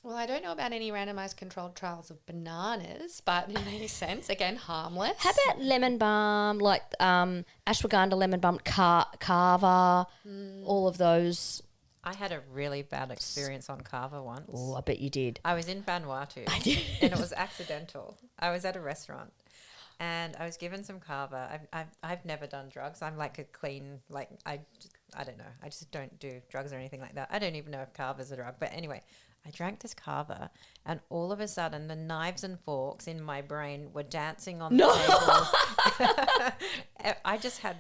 Well, I don't know about any randomized controlled trials of bananas, but it makes sense. Again, harmless. How about lemon balm, like ashwagandha lemon balm, kava, all of those? I had a really bad experience on kava once. Oh, I bet you did. I was in Vanuatu and it was accidental. I was at a restaurant and I was given some kava. I've never done drugs. I'm like a clean, I don't know. I just don't do drugs or anything like that. I don't even know if kava's a drug. But anyway, I drank this kava and all of a sudden the knives and forks in my brain were dancing on the table. I just had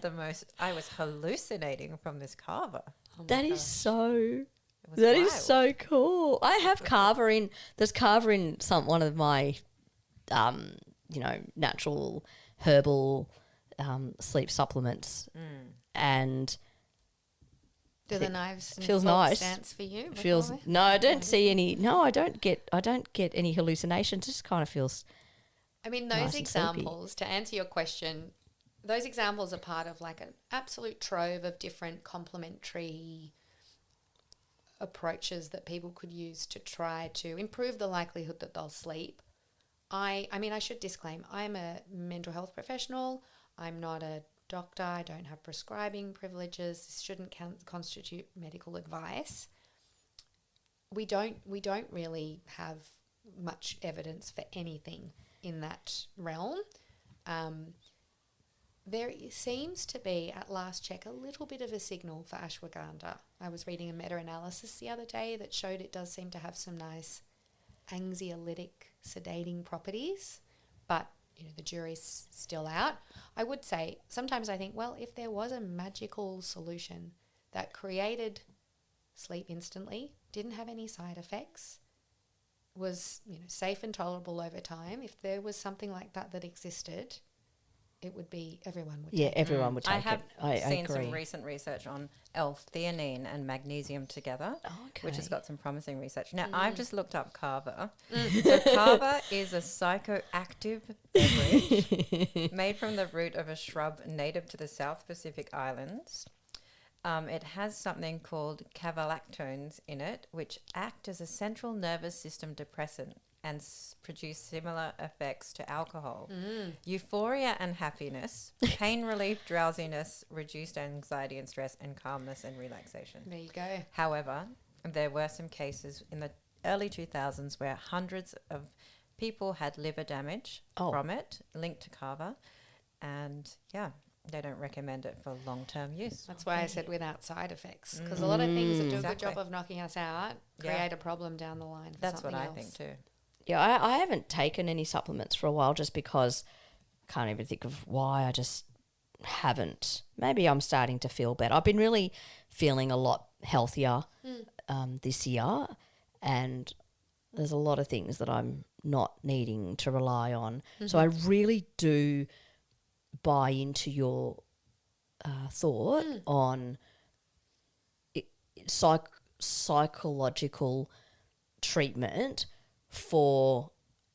I was hallucinating from this kava. That is so... was That is wild. so cool. I have kava in... There's kava in one of my, natural herbal sleep supplements. And... Do the knives and feels forks nice. dance for you? feels... before? No, I don't see any... No, I don't get any hallucinations. It just kind of feels... I mean, nice those and sleepy. examples, to answer your question, those examples are part of like an absolute trove of different complementary approaches that people could use to try to improve the likelihood that they'll sleep. I mean, I should disclaim, I'm a mental health professional. I'm not a doctor. I don't have prescribing privileges. This shouldn't constitute medical advice. We don't really have much evidence for anything in that realm. There seems to be, at last check, a little bit of a signal for ashwagandha. I was reading a meta-analysis the other day that showed it does seem to have some nice anxiolytic sedating properties, but the jury's still out. I would say sometimes I think, well, if there was a magical solution that created sleep instantly, didn't have any side effects, was safe and tolerable over time, if there was something like that existed, it would be everyone would take everyone would take it. I have seen agree. some recent research on L-theanine and magnesium together, which has got some promising research. Now, I've just looked up kava. So kava is a psychoactive beverage made from the root of a shrub native to the South Pacific Islands. It has something called cavalactones in it, which act as a central nervous system depressant and produce similar effects to alcohol. Euphoria and happiness, pain relief, drowsiness, reduced anxiety and stress, and calmness and relaxation. There you go. However, there were some cases in the early 2000s where hundreds of people had liver damage from it, linked to kava, and they don't recommend it for long-term use. That's why I said without side effects, because a lot of things that do a good job of knocking us out create a problem down the line for That's something what else. I think too. Yeah, I haven't taken any supplements for a while just because I can't even think of why. I just haven't. Maybe I'm starting to feel better. I've been really feeling a lot healthier this year, and there's a lot of things that I'm not needing to rely on. So I really do buy into your thought on psychological treatment for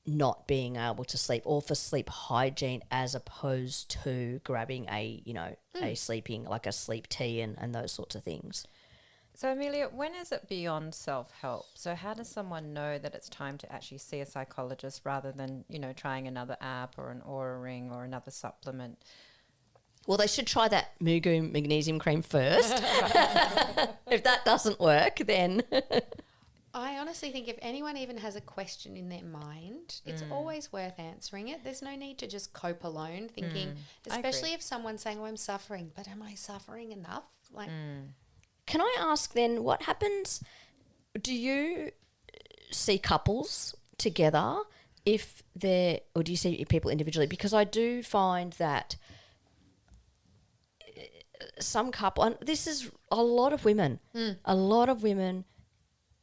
not being able to sleep, or for sleep hygiene, as opposed to grabbing a sleeping, like a sleep tea and those sorts of things. So, Amelia, when is it beyond self-help? So how does someone know that it's time to actually see a psychologist rather than, trying another app or an Oura ring or another supplement? Well, they should try that Mugu magnesium cream first. If that doesn't work, then... I honestly think if anyone even has a question in their mind, it's always worth answering it. There's no need to just cope alone, thinking, especially if someone's saying, I'm suffering, but am I suffering enough? Can I ask then, what happens, do you see couples together or do you see people individually? Because I do find that some couple, and this is a lot of women,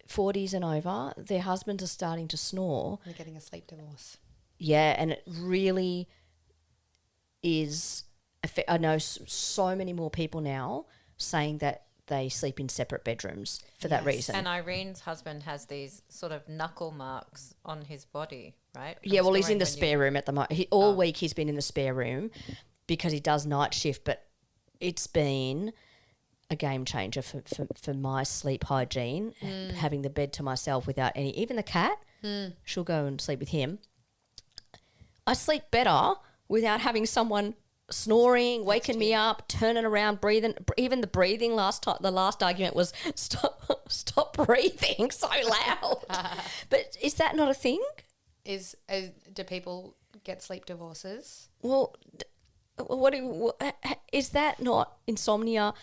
40s and over, their husbands are starting to snore. They're getting a sleep divorce. Yeah, and it really is. I know so many more people now saying that they sleep in separate bedrooms for that reason. And Irene's husband has these sort of knuckle marks on his body, right? Yeah, well, he's in the spare room at the moment. All week he's been in the spare room because he does night shift, but it's been a game changer for my sleep hygiene, having the bed to myself without even the cat, she'll go and sleep with him. I sleep better without having someone snoring, waking me up, turning around, breathing. Even the breathing the last argument was stop breathing so loud. But is that not a thing? Do people get sleep divorces? Well, is that not insomnia,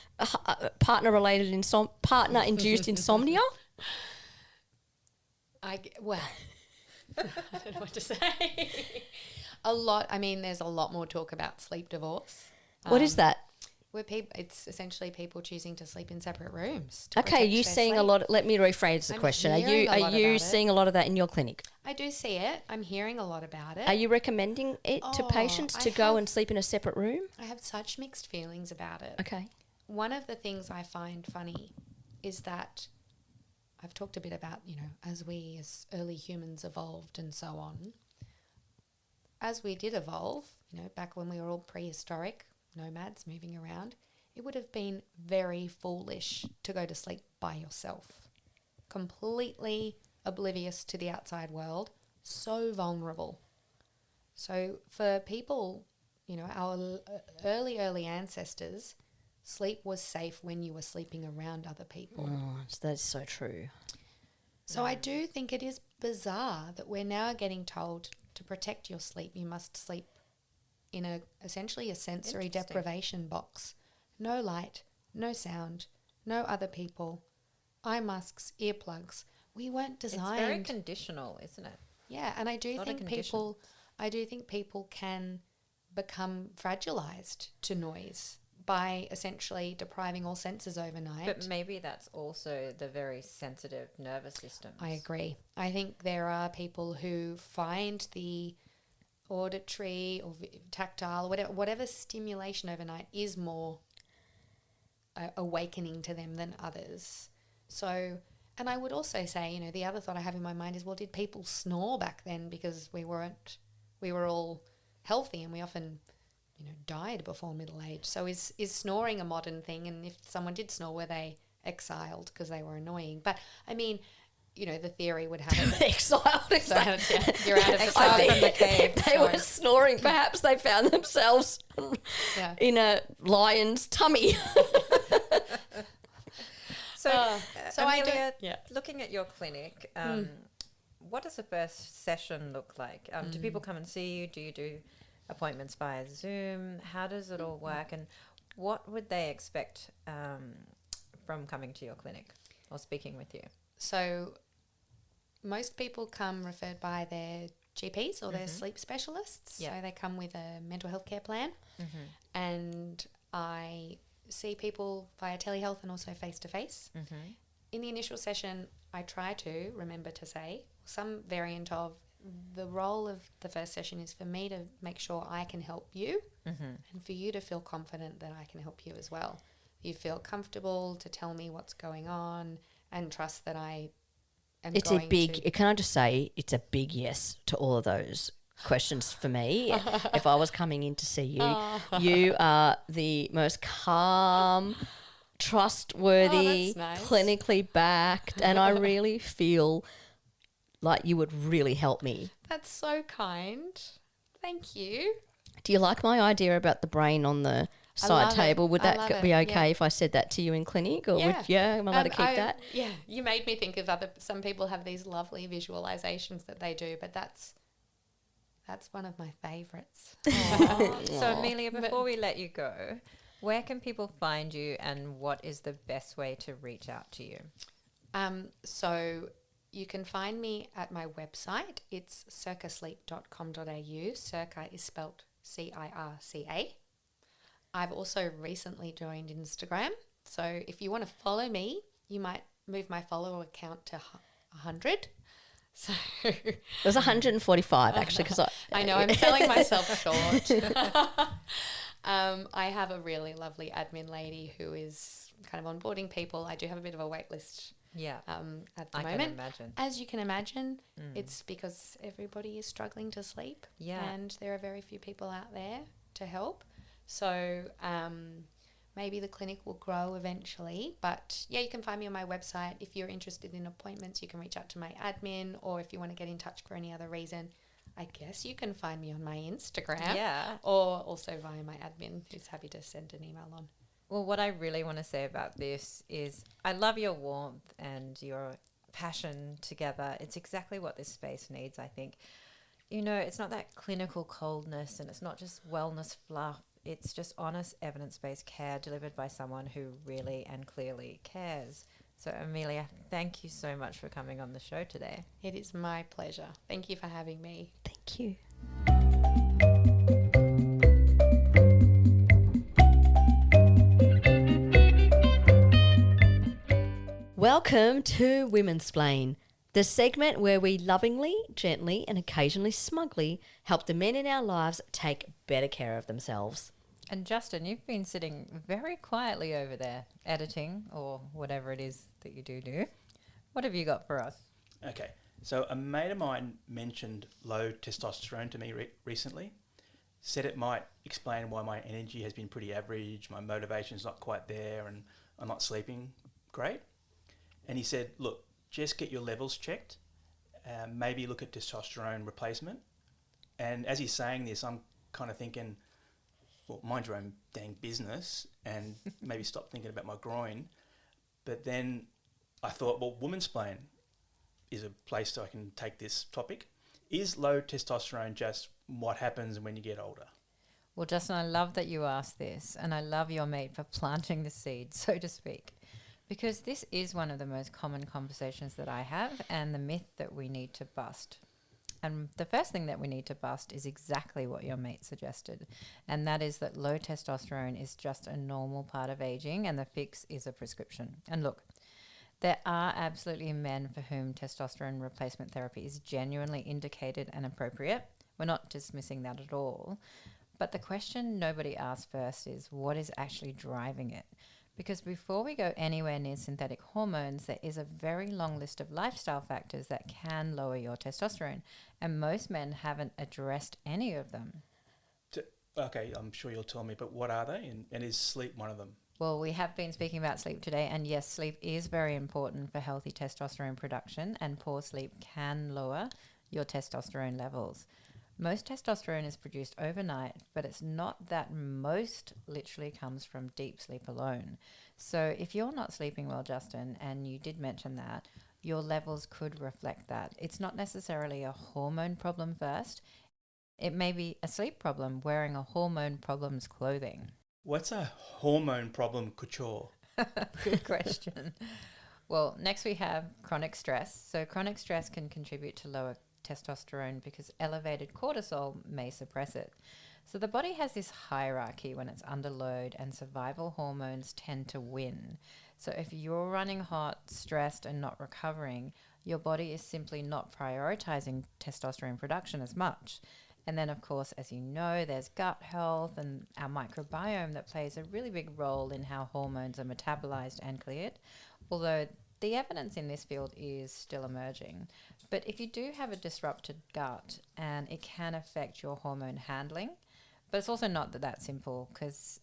partner-related partner-induced insomnia? I don't know what to say. There's a lot more talk about sleep divorce. What is that? Where it's essentially people choosing to sleep in separate rooms. Okay, you seeing a lot. Let me rephrase the question. Are you seeing a lot of that in your clinic? I do see it. I'm hearing a lot about it. Are you recommending it to patients to go and sleep in a separate room? I have such mixed feelings about it. Okay. One of the things I find funny is that I've talked a bit about, as we as early humans evolved and so on. As we did evolve, back when we were all prehistoric nomads moving around, it would have been very foolish to go to sleep by yourself, completely oblivious to the outside world, so vulnerable. So for people, our early ancestors, sleep was safe when you were sleeping around other people. Oh, that's so true. So I do think it is bizarre that we're now getting told to protect your sleep, you must sleep in essentially a sensory deprivation box. No light, no sound, no other people, eye masks, earplugs. We weren't designed. It's very conditional, isn't it? Yeah, and I do lot of think conditions. people can become fragilized to noise by essentially depriving all senses overnight. But maybe that's also the very sensitive nervous systems. I agree. I think there are people who find the auditory or tactile, whatever stimulation overnight is more awakening to them than others. So, and I would also say, the other thought I have in my mind is, well, did people snore back then because we were all healthy and we often, died before middle age. So is snoring a modern thing? And if someone did snore, were they exiled because they were annoying? But I mean, the theory would have it. Exiled. So, you're out of the Exiled cave. from the cave. If they were snoring, perhaps they found themselves Yeah. in a lion's tummy. So, so I Amelia, Yeah. looking at your clinic, what does the first session look like? Do people come and see you? Do you do appointments via Zoom? How does it all work? And what would they expect from coming to your clinic or speaking with you? So most people come referred by their GPs or their sleep specialists. Yeah. So they come with a mental health care plan. And I see people via telehealth and also face-to-face. In the initial session, I try to remember to say some variant of the role of the first session is for me to make sure I can help you and for you to feel confident that I can help you as well. You feel comfortable to tell me what's going on and trust that I am It's going a big, can I just say, it's a big yes to all of those questions for me. If I was coming in to see you, you are the most calm, trustworthy, that's nice. clinically backed, and I really feel like you would really help me. That's so kind. Thank you. Do you like my idea about the brain on the side love it. table? Would I that love be it, okay yeah. if I said that to you in clinic? Or Yeah. am I allowed to keep that? Yeah, you made me think of some people have these lovely visualizations that they do, but that's one of my favourites. So, Amelia, before we let you go, where can people find you and what is the best way to reach out to you? So you can find me at my website. It's circasleep.com.au. Circa is spelt CIRCA. I've also recently joined Instagram. So if you want to follow me, you might move my follower count to 100. So It was 145 actually, because I know I'm selling myself short. I have a really lovely admin lady who is kind of onboarding people. I do have a bit of a wait list Yeah, at the I moment. can imagine. As you can imagine, it's because everybody is struggling to sleep. Yeah. And there are very few people out there to help. So maybe the clinic will grow eventually. But yeah, you can find me on my website. If you're interested in appointments, you can reach out to my admin, or if you want to get in touch for any other reason, I guess you can find me on my Instagram. Yeah. Or also via my admin, who's happy to send an email on. Well, what I really want to say about this is I love your warmth and your passion together. It's exactly what this space needs, I think. It's not that clinical coldness and it's not just wellness fluff. It's just honest, evidence-based care delivered by someone who really and clearly cares. So, Amelia, thank you so much for coming on the show today. It is my pleasure. Thank you for having me. thank you. Welcome to Womansplain, the segment where we lovingly, gently, and occasionally smugly help the men in our lives take better care of themselves. And Justin, you've been sitting very quietly over there, editing or whatever it is that you do. What have you got for us? Okay, so a mate of mine mentioned low testosterone to me recently. Said it might explain why my energy has been pretty average, my motivation's not quite there, and I'm not sleeping great. And he said, look, just get your levels checked, maybe look at testosterone replacement. And as he's saying this, I'm kind of thinking, well, mind your own dang business and maybe stop thinking about my groin. But then I thought, well, Womansplain is a place I can take this topic. Is low testosterone just what happens when you get older? Well, Justin, I love that you asked this, and I love your mate for planting the seed, so to speak, because this is one of the most common conversations that I have and the myth that we need to bust. And the first thing that we need to bust is exactly what your mate suggested, and that is that low testosterone is just a normal part of aging, and the fix is a prescription. And look, there are absolutely men for whom testosterone replacement therapy is genuinely indicated and appropriate. We're not dismissing that at all. But the question nobody asks first is, what is actually driving it? Because before we go anywhere near synthetic hormones, there is a very long list of lifestyle factors that can lower your testosterone, and most men haven't addressed any of them. Okay, I'm sure you'll tell me, but what are they? And is sleep one of them? Well, we have been speaking about sleep today, and yes, sleep is very important for healthy testosterone production, and poor sleep can lower your testosterone levels. Most testosterone is produced overnight, but it's not that most literally comes from deep sleep alone. So if you're not sleeping well, Justin, and you did mention that, your levels could reflect that. It's not necessarily a hormone problem first. It may be a sleep problem wearing a hormone problem's clothing. What's a hormone problem couture? Good question. Well, next we have chronic stress. So chronic stress can contribute to lower testosterone because elevated cortisol may suppress it. So the body has this hierarchy when it's under load, and survival hormones tend to win. So if you're running hot, stressed, and not recovering, your body is simply not prioritizing testosterone production as much. And then, of course, as you know, there's gut health and our microbiome that plays a really big role in how hormones are metabolized and cleared, although the evidence in this field is still emerging. But if you do have a disrupted gut, and it can affect your hormone handling, but it's also not that simple, because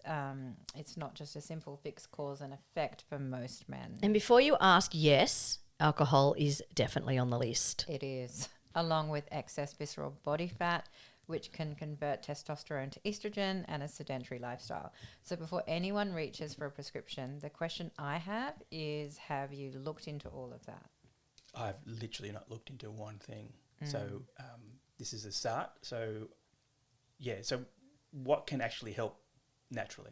it's not just a simple fix, cause and effect for most men. And before you ask, yes, alcohol is definitely on the list. It is, along with excess visceral body fat, which can convert testosterone to estrogen, and a sedentary lifestyle. So before anyone reaches for a prescription, the question I have is, have you looked into all of that? I've literally not looked into one thing. So this is a start. So, yeah, so what can actually help naturally?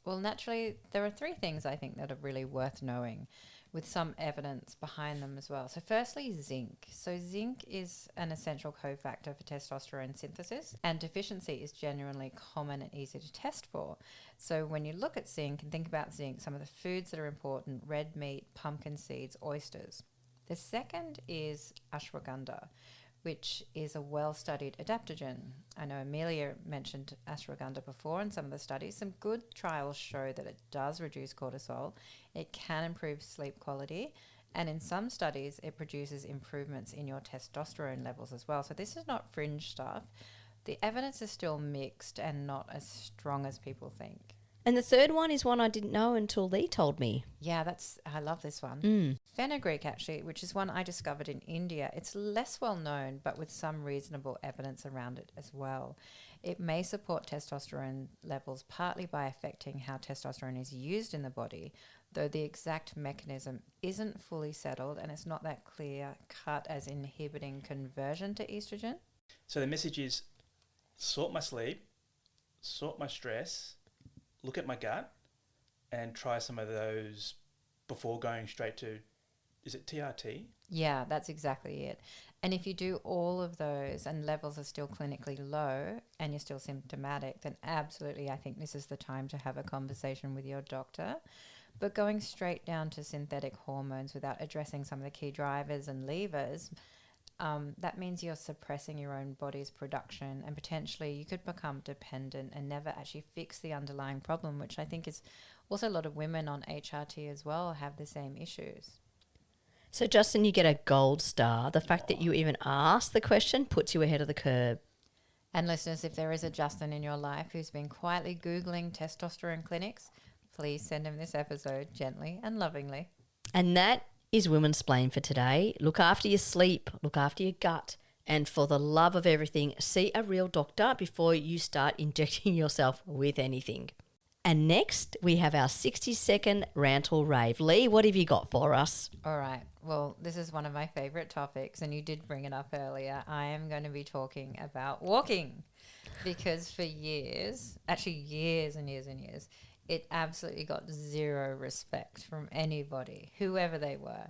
Well, naturally, there are three things I think that are really worth knowing, with some evidence behind them as well. So firstly, zinc. So zinc is an essential cofactor for testosterone synthesis, and deficiency is genuinely common and easy to test for. So when you look at zinc and think about zinc, some of the foods that are important: red meat, pumpkin seeds, oysters. The second is ashwagandha, which is a well-studied adaptogen. I know Amelia mentioned ashwagandha before in some of the studies. Some good trials show that it does reduce cortisol, it can improve sleep quality, and in some studies it produces improvements in your testosterone levels as well. So this is not fringe stuff. The evidence is still mixed and not as strong as people think. And the third one is one I didn't know until Lee told me. Yeah, I love this one. Fenugreek, actually, which is one I discovered in India. It's less well known, but with some reasonable evidence around it as well. It may support testosterone levels partly by affecting how testosterone is used in the body, though the exact mechanism isn't fully settled, and it's not that clear cut as inhibiting conversion to estrogen. So the message is, sort my sleep, sort my stress, look at my gut, and try some of those before going straight to, is it TRT? Yeah, that's exactly it. And if you do all of those and levels are still clinically low and you're still symptomatic, then absolutely, I think this is the time to have a conversation with your doctor. But going straight down to synthetic hormones without addressing some of the key drivers and levers, that means you're suppressing your own body's production, and potentially you could become dependent and never actually fix the underlying problem, which I think is also a lot of women on HRT as well have the same issues. So, Justin, you get a gold star. The fact that you even asked the question puts you ahead of the curve. And listeners, if there is a Justin in your life who's been quietly Googling testosterone clinics, please send him this episode gently and lovingly. And that is Womansplain for today. Look after your sleep, look after your gut, and for the love of everything, see a real doctor before you start injecting yourself with anything. And next, we have our 60-second rant or rave. Lee, what have you got for us? All right. Well, this is one of my favorite topics, and you did bring it up earlier. I am going to be talking about walking, because for years, actually years and years and years, it absolutely got zero respect from anybody, whoever they were.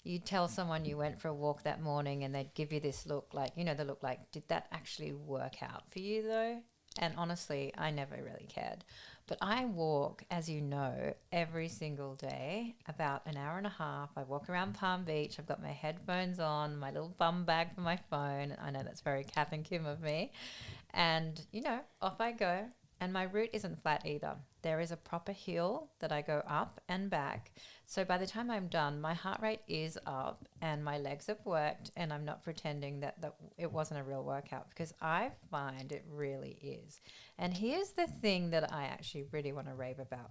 you tell someone you went for a walk that morning and they'd give you this look like, the look like, did that actually work out for you though? And honestly, I never really cared. But I walk, as you know, every single day, about an hour and a half. I walk around Palm Beach. I've got my headphones on, my little bum bag for my phone. I know that's very Kath and Kim of me. And, off I go. And my route isn't flat either. There is a proper hill that I go up and back. So by the time I'm done, my heart rate is up and my legs have worked, and I'm not pretending that it wasn't a real workout, because I find it really is. And here's the thing that I actually really want to rave about.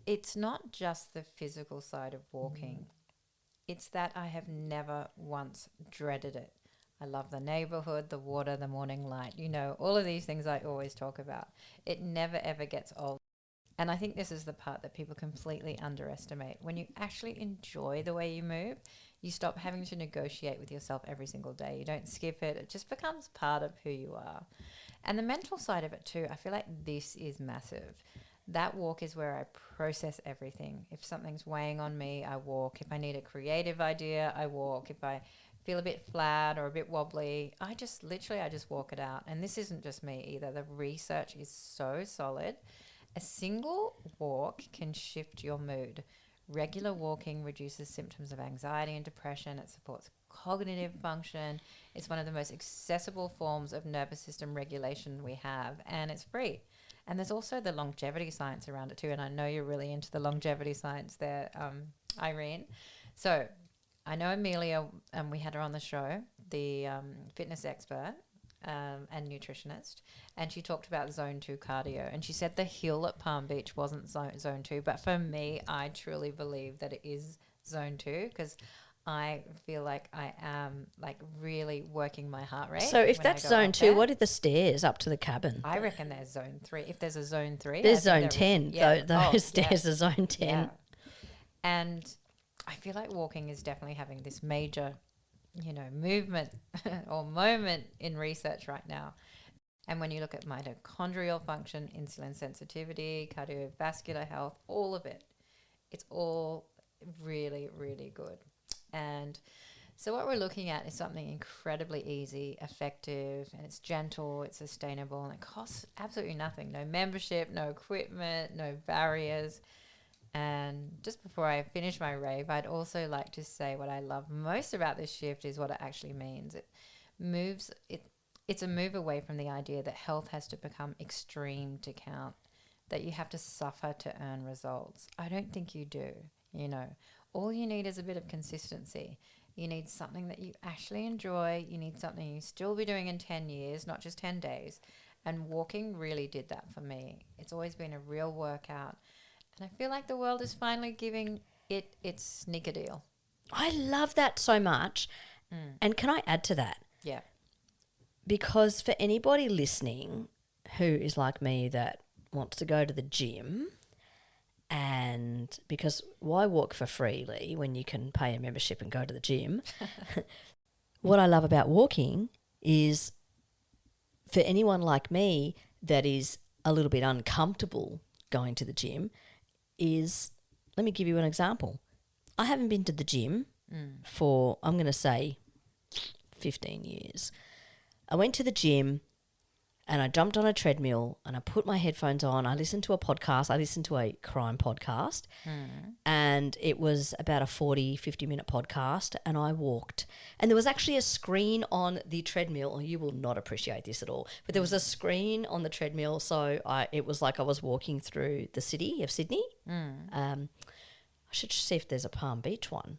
It's not just the physical side of walking. It's that I have never once dreaded it. I love the neighborhood, the water, the morning light, all of these things I always talk about. It never, ever gets old. And I think this is the part that people completely underestimate. When you actually enjoy the way you move, you stop having to negotiate with yourself every single day. You don't skip it. It just becomes part of who you are. And the mental side of it too, I feel like this is massive. That walk is where I process everything. If something's weighing on me, I walk. If I need a creative idea, I walk. If I feel a bit flat or a bit wobbly, I just walk it out. And this isn't just me either. The research is so solid. A single walk can shift your mood. Regular walking reduces symptoms of anxiety and depression. It supports cognitive function. It's one of the most accessible forms of nervous system regulation we have, and it's free. And there's also the longevity science around it too. And I know you're really into the longevity science there, Irene. So I know Amelia, we had her on the show, the fitness expert and nutritionist, and she talked about zone 2 cardio. And she said the hill at Palm Beach wasn't zone 2, but for me, I truly believe that it is zone 2, because I feel like I am like really working my heart rate. So if that's zone 2, what are the stairs up to the cabin? I reckon there's zone 3. If there's a zone 3, there's zone 10. Yeah. Those stairs are zone 10. Yeah. And I feel like walking is definitely having this major, movement or moment in research right now. And when you look at mitochondrial function, insulin sensitivity, cardiovascular health, all of it, it's all really, really good. And so what we're looking at is something incredibly easy, effective, and it's gentle, it's sustainable, and it costs absolutely nothing. No membership, no equipment, no barriers. And just before I finish my rave, I'd also like to say what I love most about this shift is what it actually means. It's a move away from the idea that health has to become extreme to count, that you have to suffer to earn results. I don't think you do. All you need is a bit of consistency. You need something that you actually enjoy. You need something you still be doing in 10 years, not just 10 days. And walking really did that for me. It's always been a real workout. And I feel like the world is finally giving it its sneaker deal. I love that so much. And can I add to that? Yeah. Because for anybody listening who is like me that wants to go to the gym, and because why walk for free, Lee, when you can pay a membership and go to the gym? What I love about walking is for anyone like me that is a little bit uncomfortable going to the gym is, let me give you an example. I haven't been to the gym for, I'm going to say, 15 years. I went to the gym and I jumped on a treadmill and I put my headphones on. I listened to a podcast. I listened to a crime podcast and it was about a 50-minute podcast, and I walked. And there was actually a screen on the treadmill. You will not appreciate this at all, but there was a screen on the treadmill, so it was like I was walking through the city of Sydney. I should see if there's a Palm Beach one,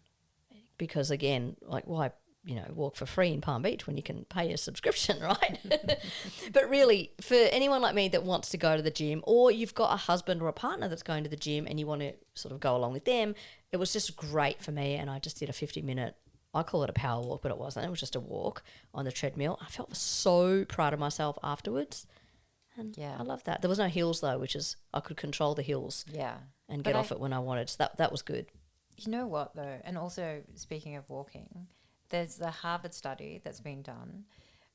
because again, like why walk for free in Palm Beach when you can pay a subscription, right? But really, for anyone like me that wants to go to the gym, or you've got a husband or a partner that's going to the gym and you want to sort of go along with them, it was just great for me. And I just did a 50-minute, I call it a power walk, but it wasn't. It was just a walk on the treadmill. I felt so proud of myself afterwards. And I love that. There was no hills though, which is, I could control the hills and get off it when I wanted. So that was good. You know what though? And also, speaking of walking, there's the Harvard study that's been done.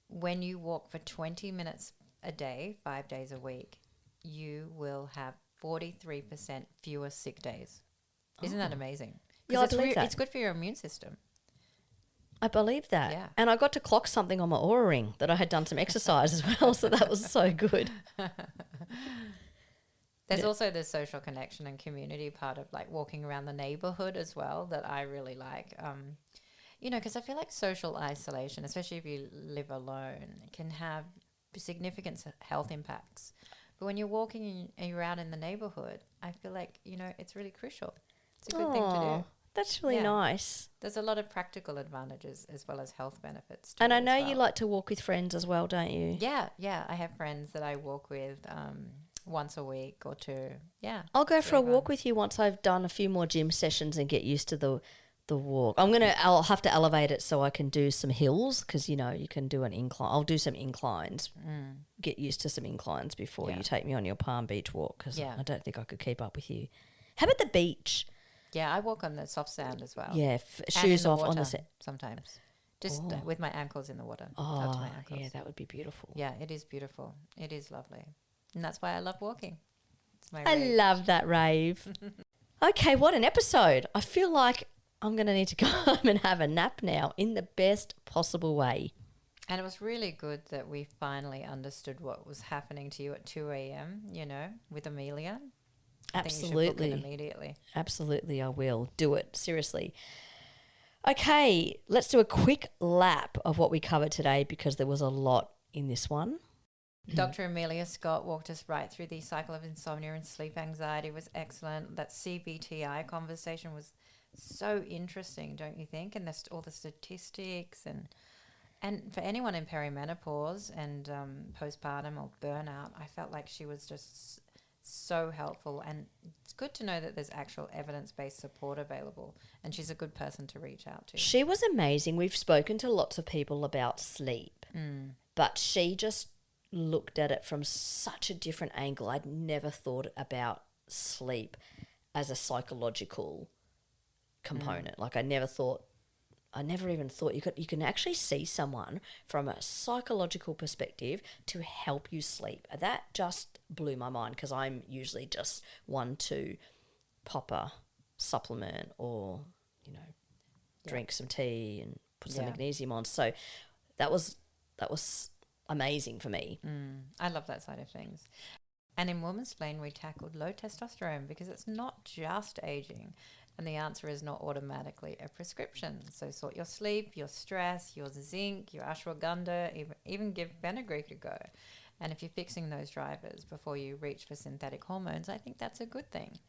When you walk for 20 minutes a day, 5 days a week, you will have 43% fewer sick days. Isn't that amazing? Yeah, I believe that. It's good for your immune system. I believe that. Yeah. And I got to clock something on my Oura ring that I had done some exercise as well. So that was so good. There's also the social connection and community part of like walking around the neighborhood as well that I really like. You know, because I feel like social isolation, especially if you live alone, can have significant health impacts. But when you're walking and you're out in the neighborhood, I feel like, you know, it's really crucial. It's a good thing to do. That's really nice. There's a lot of practical advantages as well as health benefits. And I know you like to walk with friends as well, don't you? Yeah. I have friends that I walk with once a week or two. Yeah. I'll go for a walk with you once I've done a few more gym sessions and get used to the walk. I'll have to elevate it so I can do some hills because, you know, you can do an incline. I'll do some inclines, get used to some inclines before you take me on your Palm Beach walk because I don't think I could keep up with you. How about the beach? Yeah, I walk on the soft sand as well. Yeah, shoes off on the sand. Sometimes. Just with my ankles in the water. Oh, to my ankles. Yeah, that would be beautiful. Yeah, it is beautiful. It is lovely. And that's why I love walking. It's my I rave. love that rave. Okay, what an episode. I feel like I'm going to need to go home and have a nap now in the best possible way. And it was really good that we finally understood what was happening to you at 2 a.m., you know, with Amelia. I think you should book it immediately. Absolutely, I will. Do it. Seriously. Okay, let's do a quick lap of what we covered today because there was a lot in this one. Dr. Amelia Scott walked us right through the cycle of insomnia and sleep anxiety. It was excellent. That CBTI conversation was so interesting, don't you think? And there's all the statistics and for anyone in perimenopause and postpartum or burnout, I felt like she was just so helpful, and it's good to know that there's actual evidence-based support available, and she's a good person to reach out to. She was amazing. We've spoken to lots of people about sleep, but she just looked at it from such a different angle. I'd never thought about sleep as a psychological component. Like I never even thought you can actually see someone from a psychological perspective to help you sleep. That just blew my mind because I'm usually just one to pop a supplement or, you know, drink some tea and put some magnesium on. So that was amazing for me. I love that side of things. And in Womansplain, we tackled low testosterone because it's not just aging. And the answer is not automatically a prescription. So sort your sleep, your stress, your zinc, your ashwagandha, even give fenugreek a go. And if you're fixing those drivers before you reach for synthetic hormones, I think that's a good thing.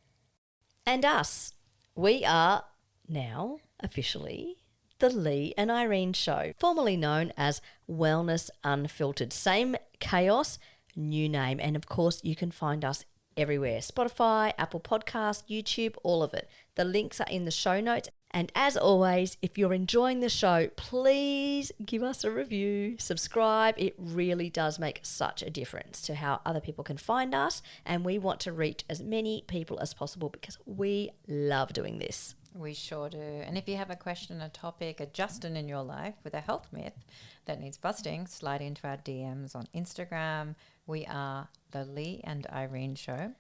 And us, we are now officially the Lee and Irene Show, formerly known as Wellness Unfiltered. Same chaos, new name. And of course, you can find us everywhere. Spotify, Apple Podcasts, YouTube, all of it. The links are in the show notes. And as always, if you're enjoying the show, please give us a review, subscribe. It really does make such a difference to how other people can find us. And we want to reach as many people as possible because we love doing this. We sure do. And if you have a question, a topic, a Justin in your life with a health myth that needs busting, slide into our DMs on Instagram. We are the Lee and Irene Show,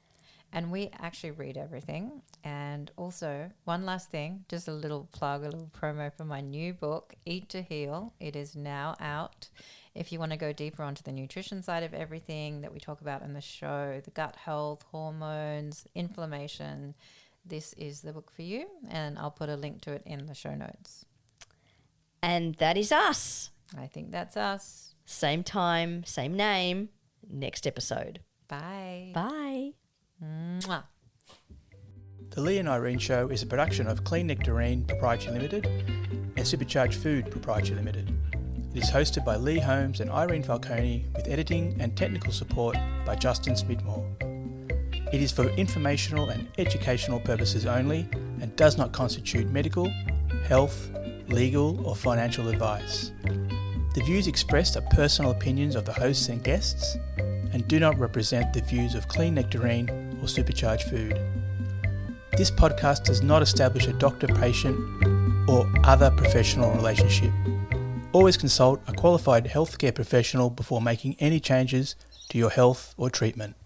and we actually read everything. And also, one last thing, just a little plug, a little promo for my new book, Eat to Heal. It is now out. If you want to go deeper onto the nutrition side of everything that we talk about in the show, the gut health, hormones, inflammation, this is the book for you, and I'll put a link to it in the show notes. And that is us. I think that's us. Same time, same name, next episode. Bye. Bye. Mwah. The Lee and Irene Show is a production of Clean Nectarine Proprietary Limited and Supercharged Food Proprietary Limited. It is hosted by Lee Holmes and Irene Falcone with editing and technical support by Justin Smidmore. It is for informational and educational purposes only and does not constitute medical, health, legal or financial advice. The views expressed are personal opinions of the hosts and guests and do not represent the views of Clean Nectarine or Supercharged Food. This podcast does not establish a doctor-patient or other professional relationship. Always consult a qualified healthcare professional before making any changes to your health or treatment.